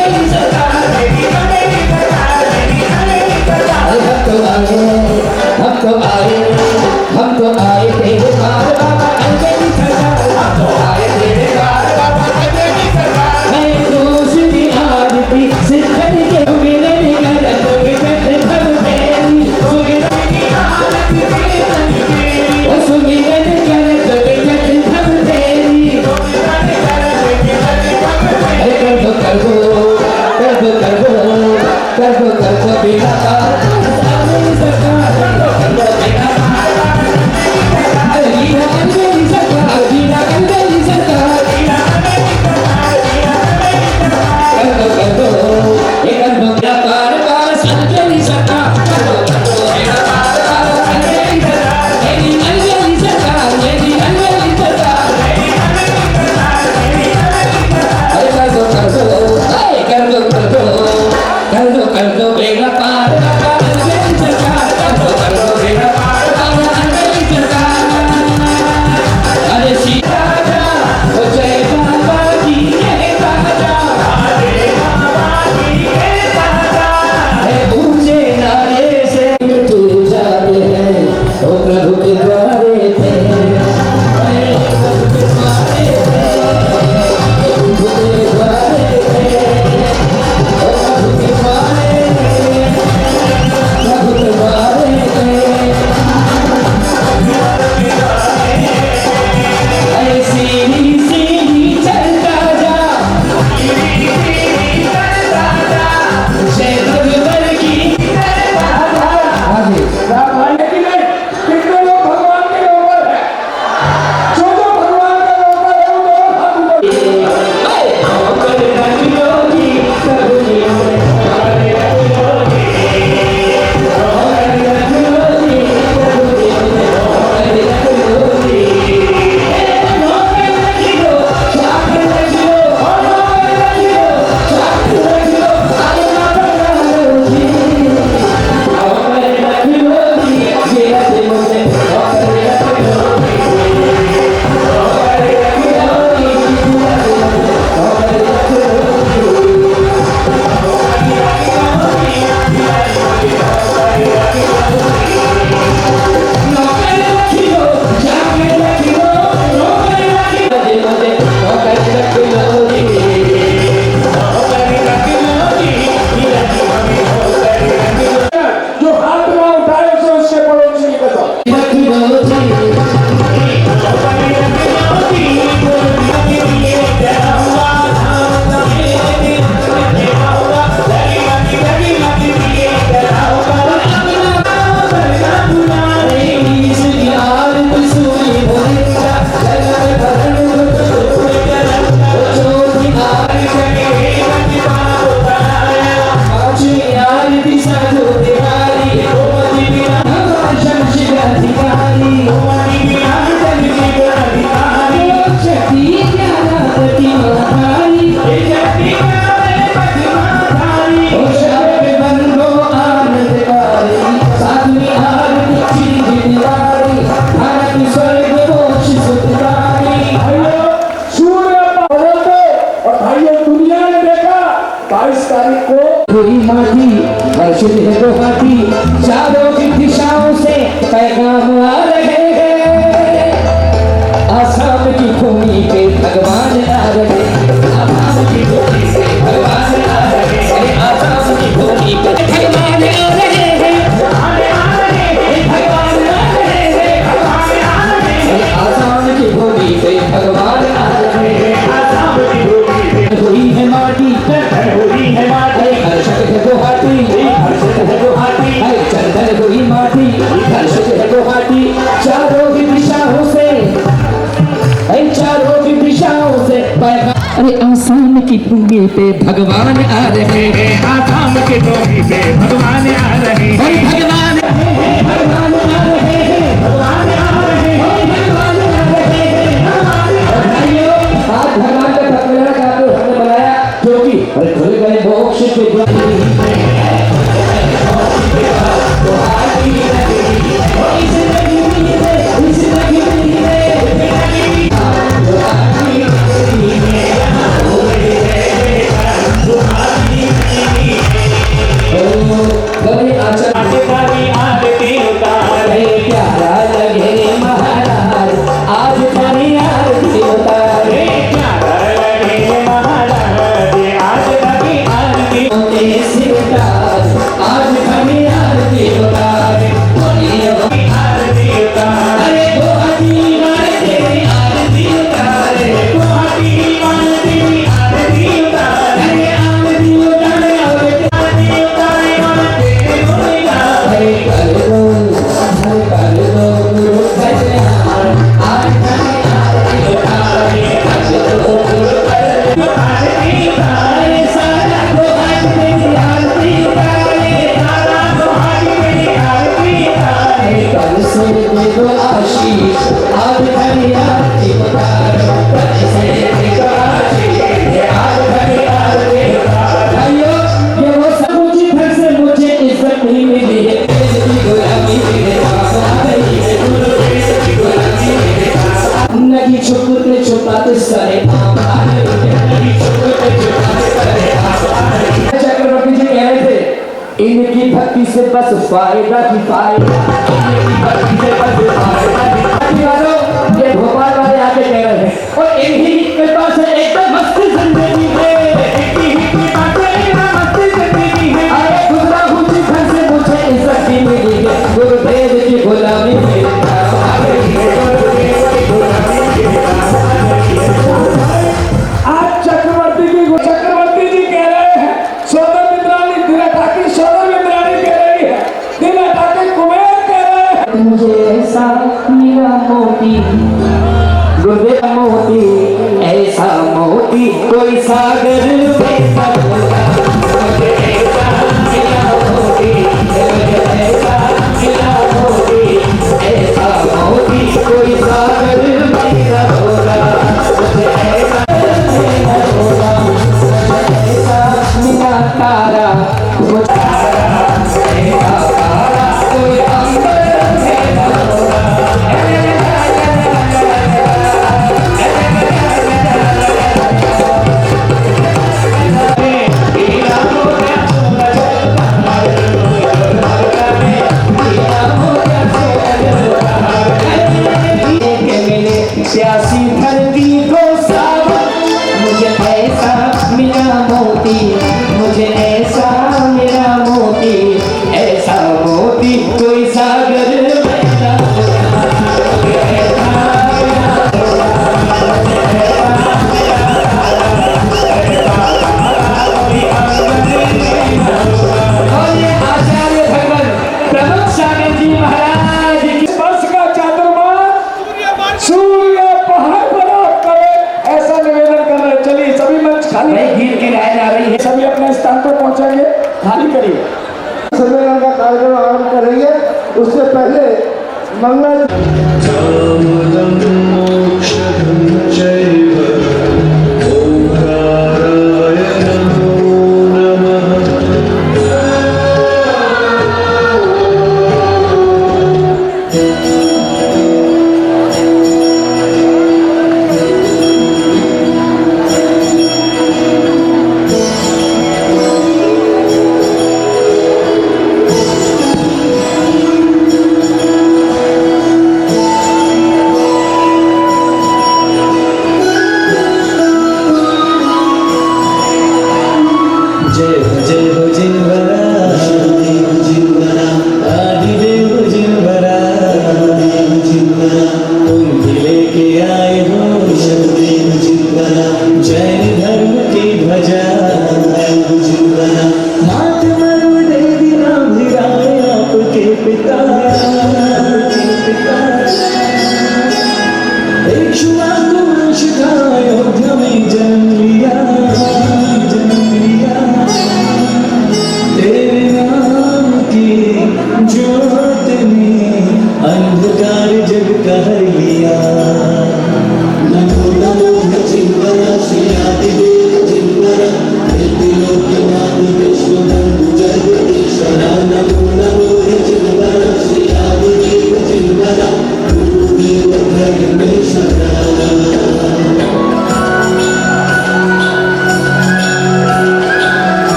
Speaker 1: हम तो आए तेरे पार बाबा अंग्रेजी सरकार, हम तो आए तेरे पार बाबा अंग्रेजी सरकार। मैं दोष की आरती सिर करके सुमिरन करते सब तेरी, सुमिरन की आरती ओ सुमिरन करते सब तेरी, कर दो कर दो कर दो कर दो कर दो कर दो बेड़ा पार अंग्रेजी सरकार, कर दो बेड़ा पार अंग्रेजी सरकार, अंग्रेजी सरकार, कर दो बेड़ा पार पार अंग्रेजी सरकार, कर दो बेड़ा पार पार अंग्रेजी सरकार, अंग्रेजी सरकार, अंग्रेजी सरकार, अरे कर दो कर दो कर दो कर दो कर दो कर दो बेड़ा पार अंग्रेजी सरकार, कर दो बेड़ा पार अंग्रेजी सरकार। अरे सीता जा ओ जय बाबा की जय बाबा, जय बाबा की जय बाबा, है ऊंचे नारे से तू जाते हैं ओ प्रभु के द्वारे थे, प्रभु के द्वारे थे, प्रभु के द्वारे थे, प्रभु के द्वारे थे, प्रभु के द्वारे थे। अरे सीढ़ी सीढ़ी चलता जा, जय भगवान की जय बाबा। आगे
Speaker 8: भाई लेकिन नहीं, कितने लोग भगवान के ऊपर है, जो भगवान के ऊपर है वो हाथ ऊपर। जो हाथ ना उठाए उसे उसके पड़ोसी की कसम।
Speaker 1: हुई माटी हर्षित है गुवाहाटी, चारों की दिशाओं से पैगाम आ रहे हैं, आसाम की भूमि पे भगवान आ रहे हैं, आसाम की भूमि पे भगवान आ रहे हैं, आसाम की भूमि पे भगवान आ रहे हैं, भगवान आ रहे हैं, आसाम की भूमि पे भगवान आ रहे हैं, आसाम की भूमि पे हुई है माटी, हुई है माटी, हर्षित है गुवाहाटी, हर्षित है गुवाहाटी, चंदन हुई माटी, हर्षित है गुवाहाटी, चारों की दिशाओं से, चारों की दिशाओं से अरे आसाम की भूमि पे भगवान आ रहे हैं, आसाम की भूमि पे भगवान आ रहे हैं, भगवान आ रहे हैं, भगवान आ रहे हैं, भगवान आ रहे हैं, भाइयों हाथ फायदा की फायदा ये भोपाल वाले आके कह रहे हैं और इन्हीं की कृपा से एकदम मस्ती जिंदगी है मस्ती जिंदगी है। अरे खुदा मुझे घर से मुझे इज्जत मिली है गुरुदेव की गुलामी
Speaker 8: आज चक्रवर्ती जी कह रहे हैं सोदर मित्रानी दिल ठाकी सोदर मित्रानी कह रही है दिल ठाकी कुबेर कह रहे हैं
Speaker 1: मुझे ऐसा मेरा मोती गुरुदेव मोती ऐसा मोती कोई सागर में न होगा। मुझे ऐसा मेरा मोती मुझे ऐसा मेरा मोती ऐसा मोती कोई सागर में न होगा। मुझे ऐसा मेरा होगा मुझे ऐसा मेरा तारा मुझे ऐसा तारा कोई अंबर में न होगा। प्यासी धरती को सावन मुझे ऐसा मिला मोती मुझे ऐसा मेरा मोती ऐसा मोती कोई सागर में न होगा। मुझे ऐसा मेरा और ये आचार्य भगवान प्रमुख सागर जी महाराज की
Speaker 8: स्पर्श का चातुर्मास सूर्य पहाड़ पर करे ऐसा निवेदन कर रहे हैं। चलिए सभी मंच खाली
Speaker 1: भाई गिर के रह जा रही है।
Speaker 8: सभी अपने स्थान पर पहुंचेंगे खाली करिए
Speaker 4: सम्मेलन का कार्यक्रम आरंभ करेंगे उससे पहले मंगल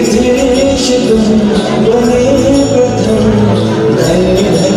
Speaker 1: तीर्थेश तुम बने प्रथम धन्य धन्य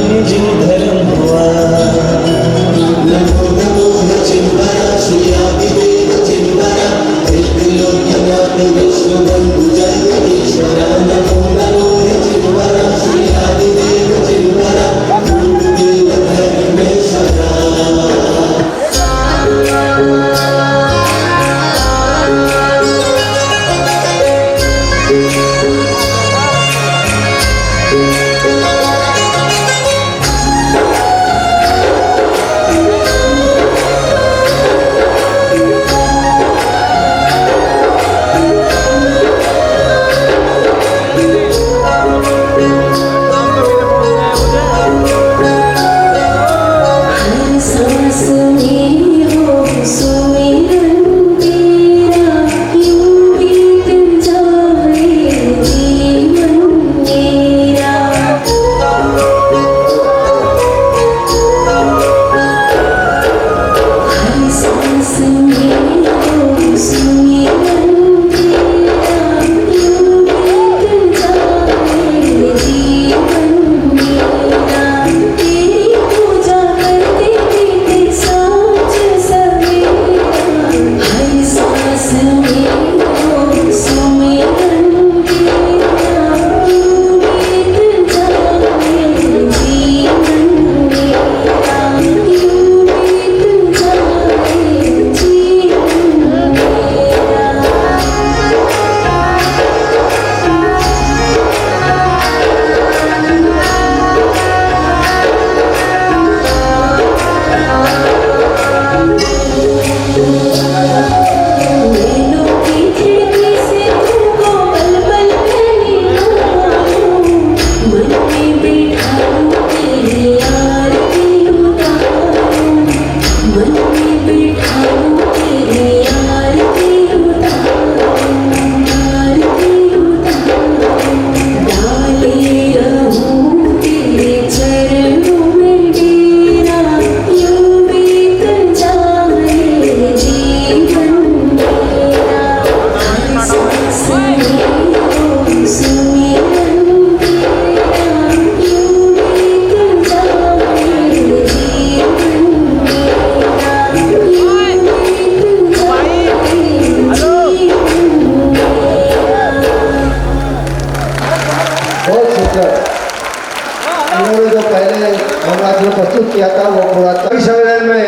Speaker 4: उन्होंने जो पहले महाराज ने प्रस्तुत किया था वो पूरा कवि सम्मेलन में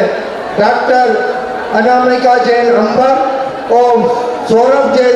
Speaker 4: डॉक्टर अनामिका जैन अंबर और सौरभ जैन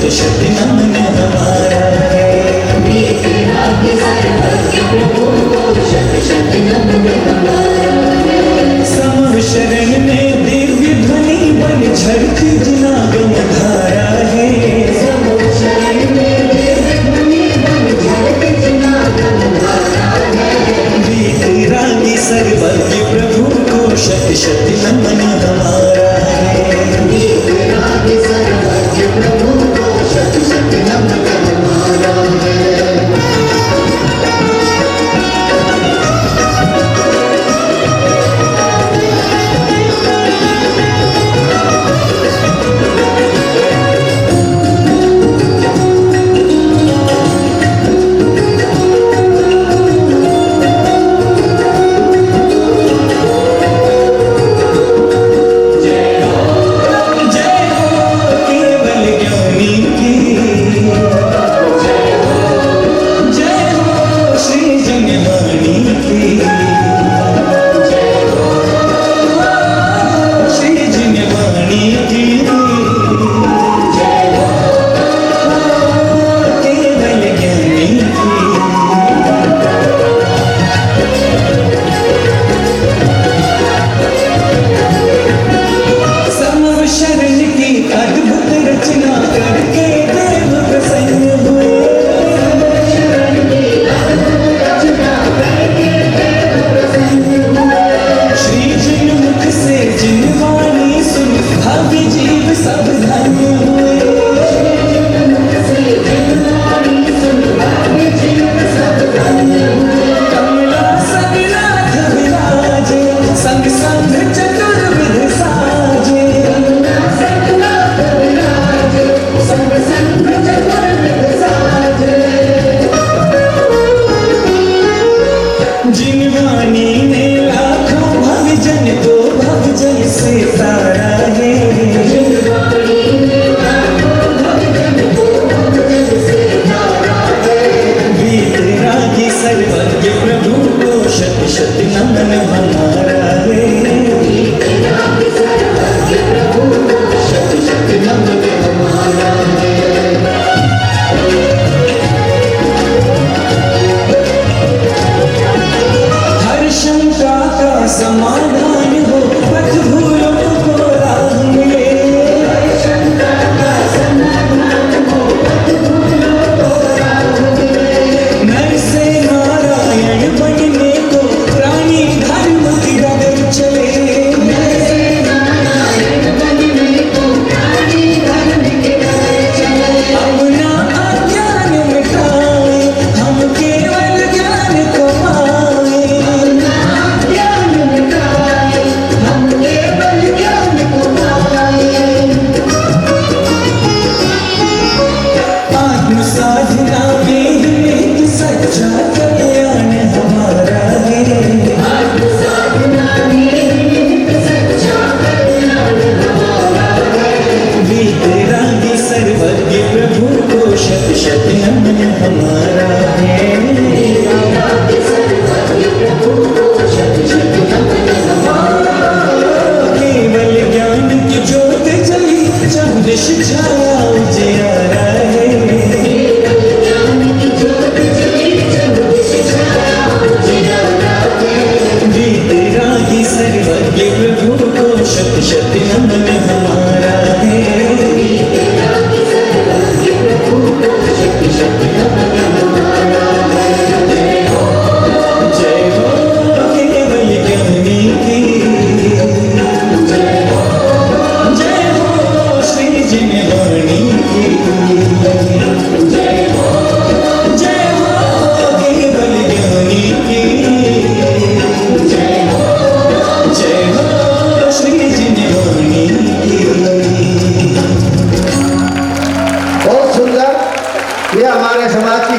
Speaker 10: शत शत नमन हमारा है। समर शरण में दिव्य ध्वनि बन झड़ती जिनागम धारा है। वीतरागी सर्वज्ञ प्रभु को शत शत नमन हमारा है।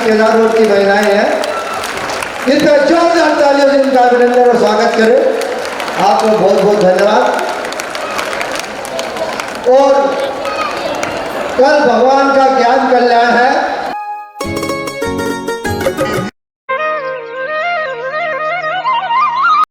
Speaker 4: केदार रोड की महिलाएं हैं, इनका जोरदार तालियों से इनका अभिनंदन और स्वागत करें। आपको बहुत बहुत धन्यवाद। और कल भगवान का ज्ञान कल्याण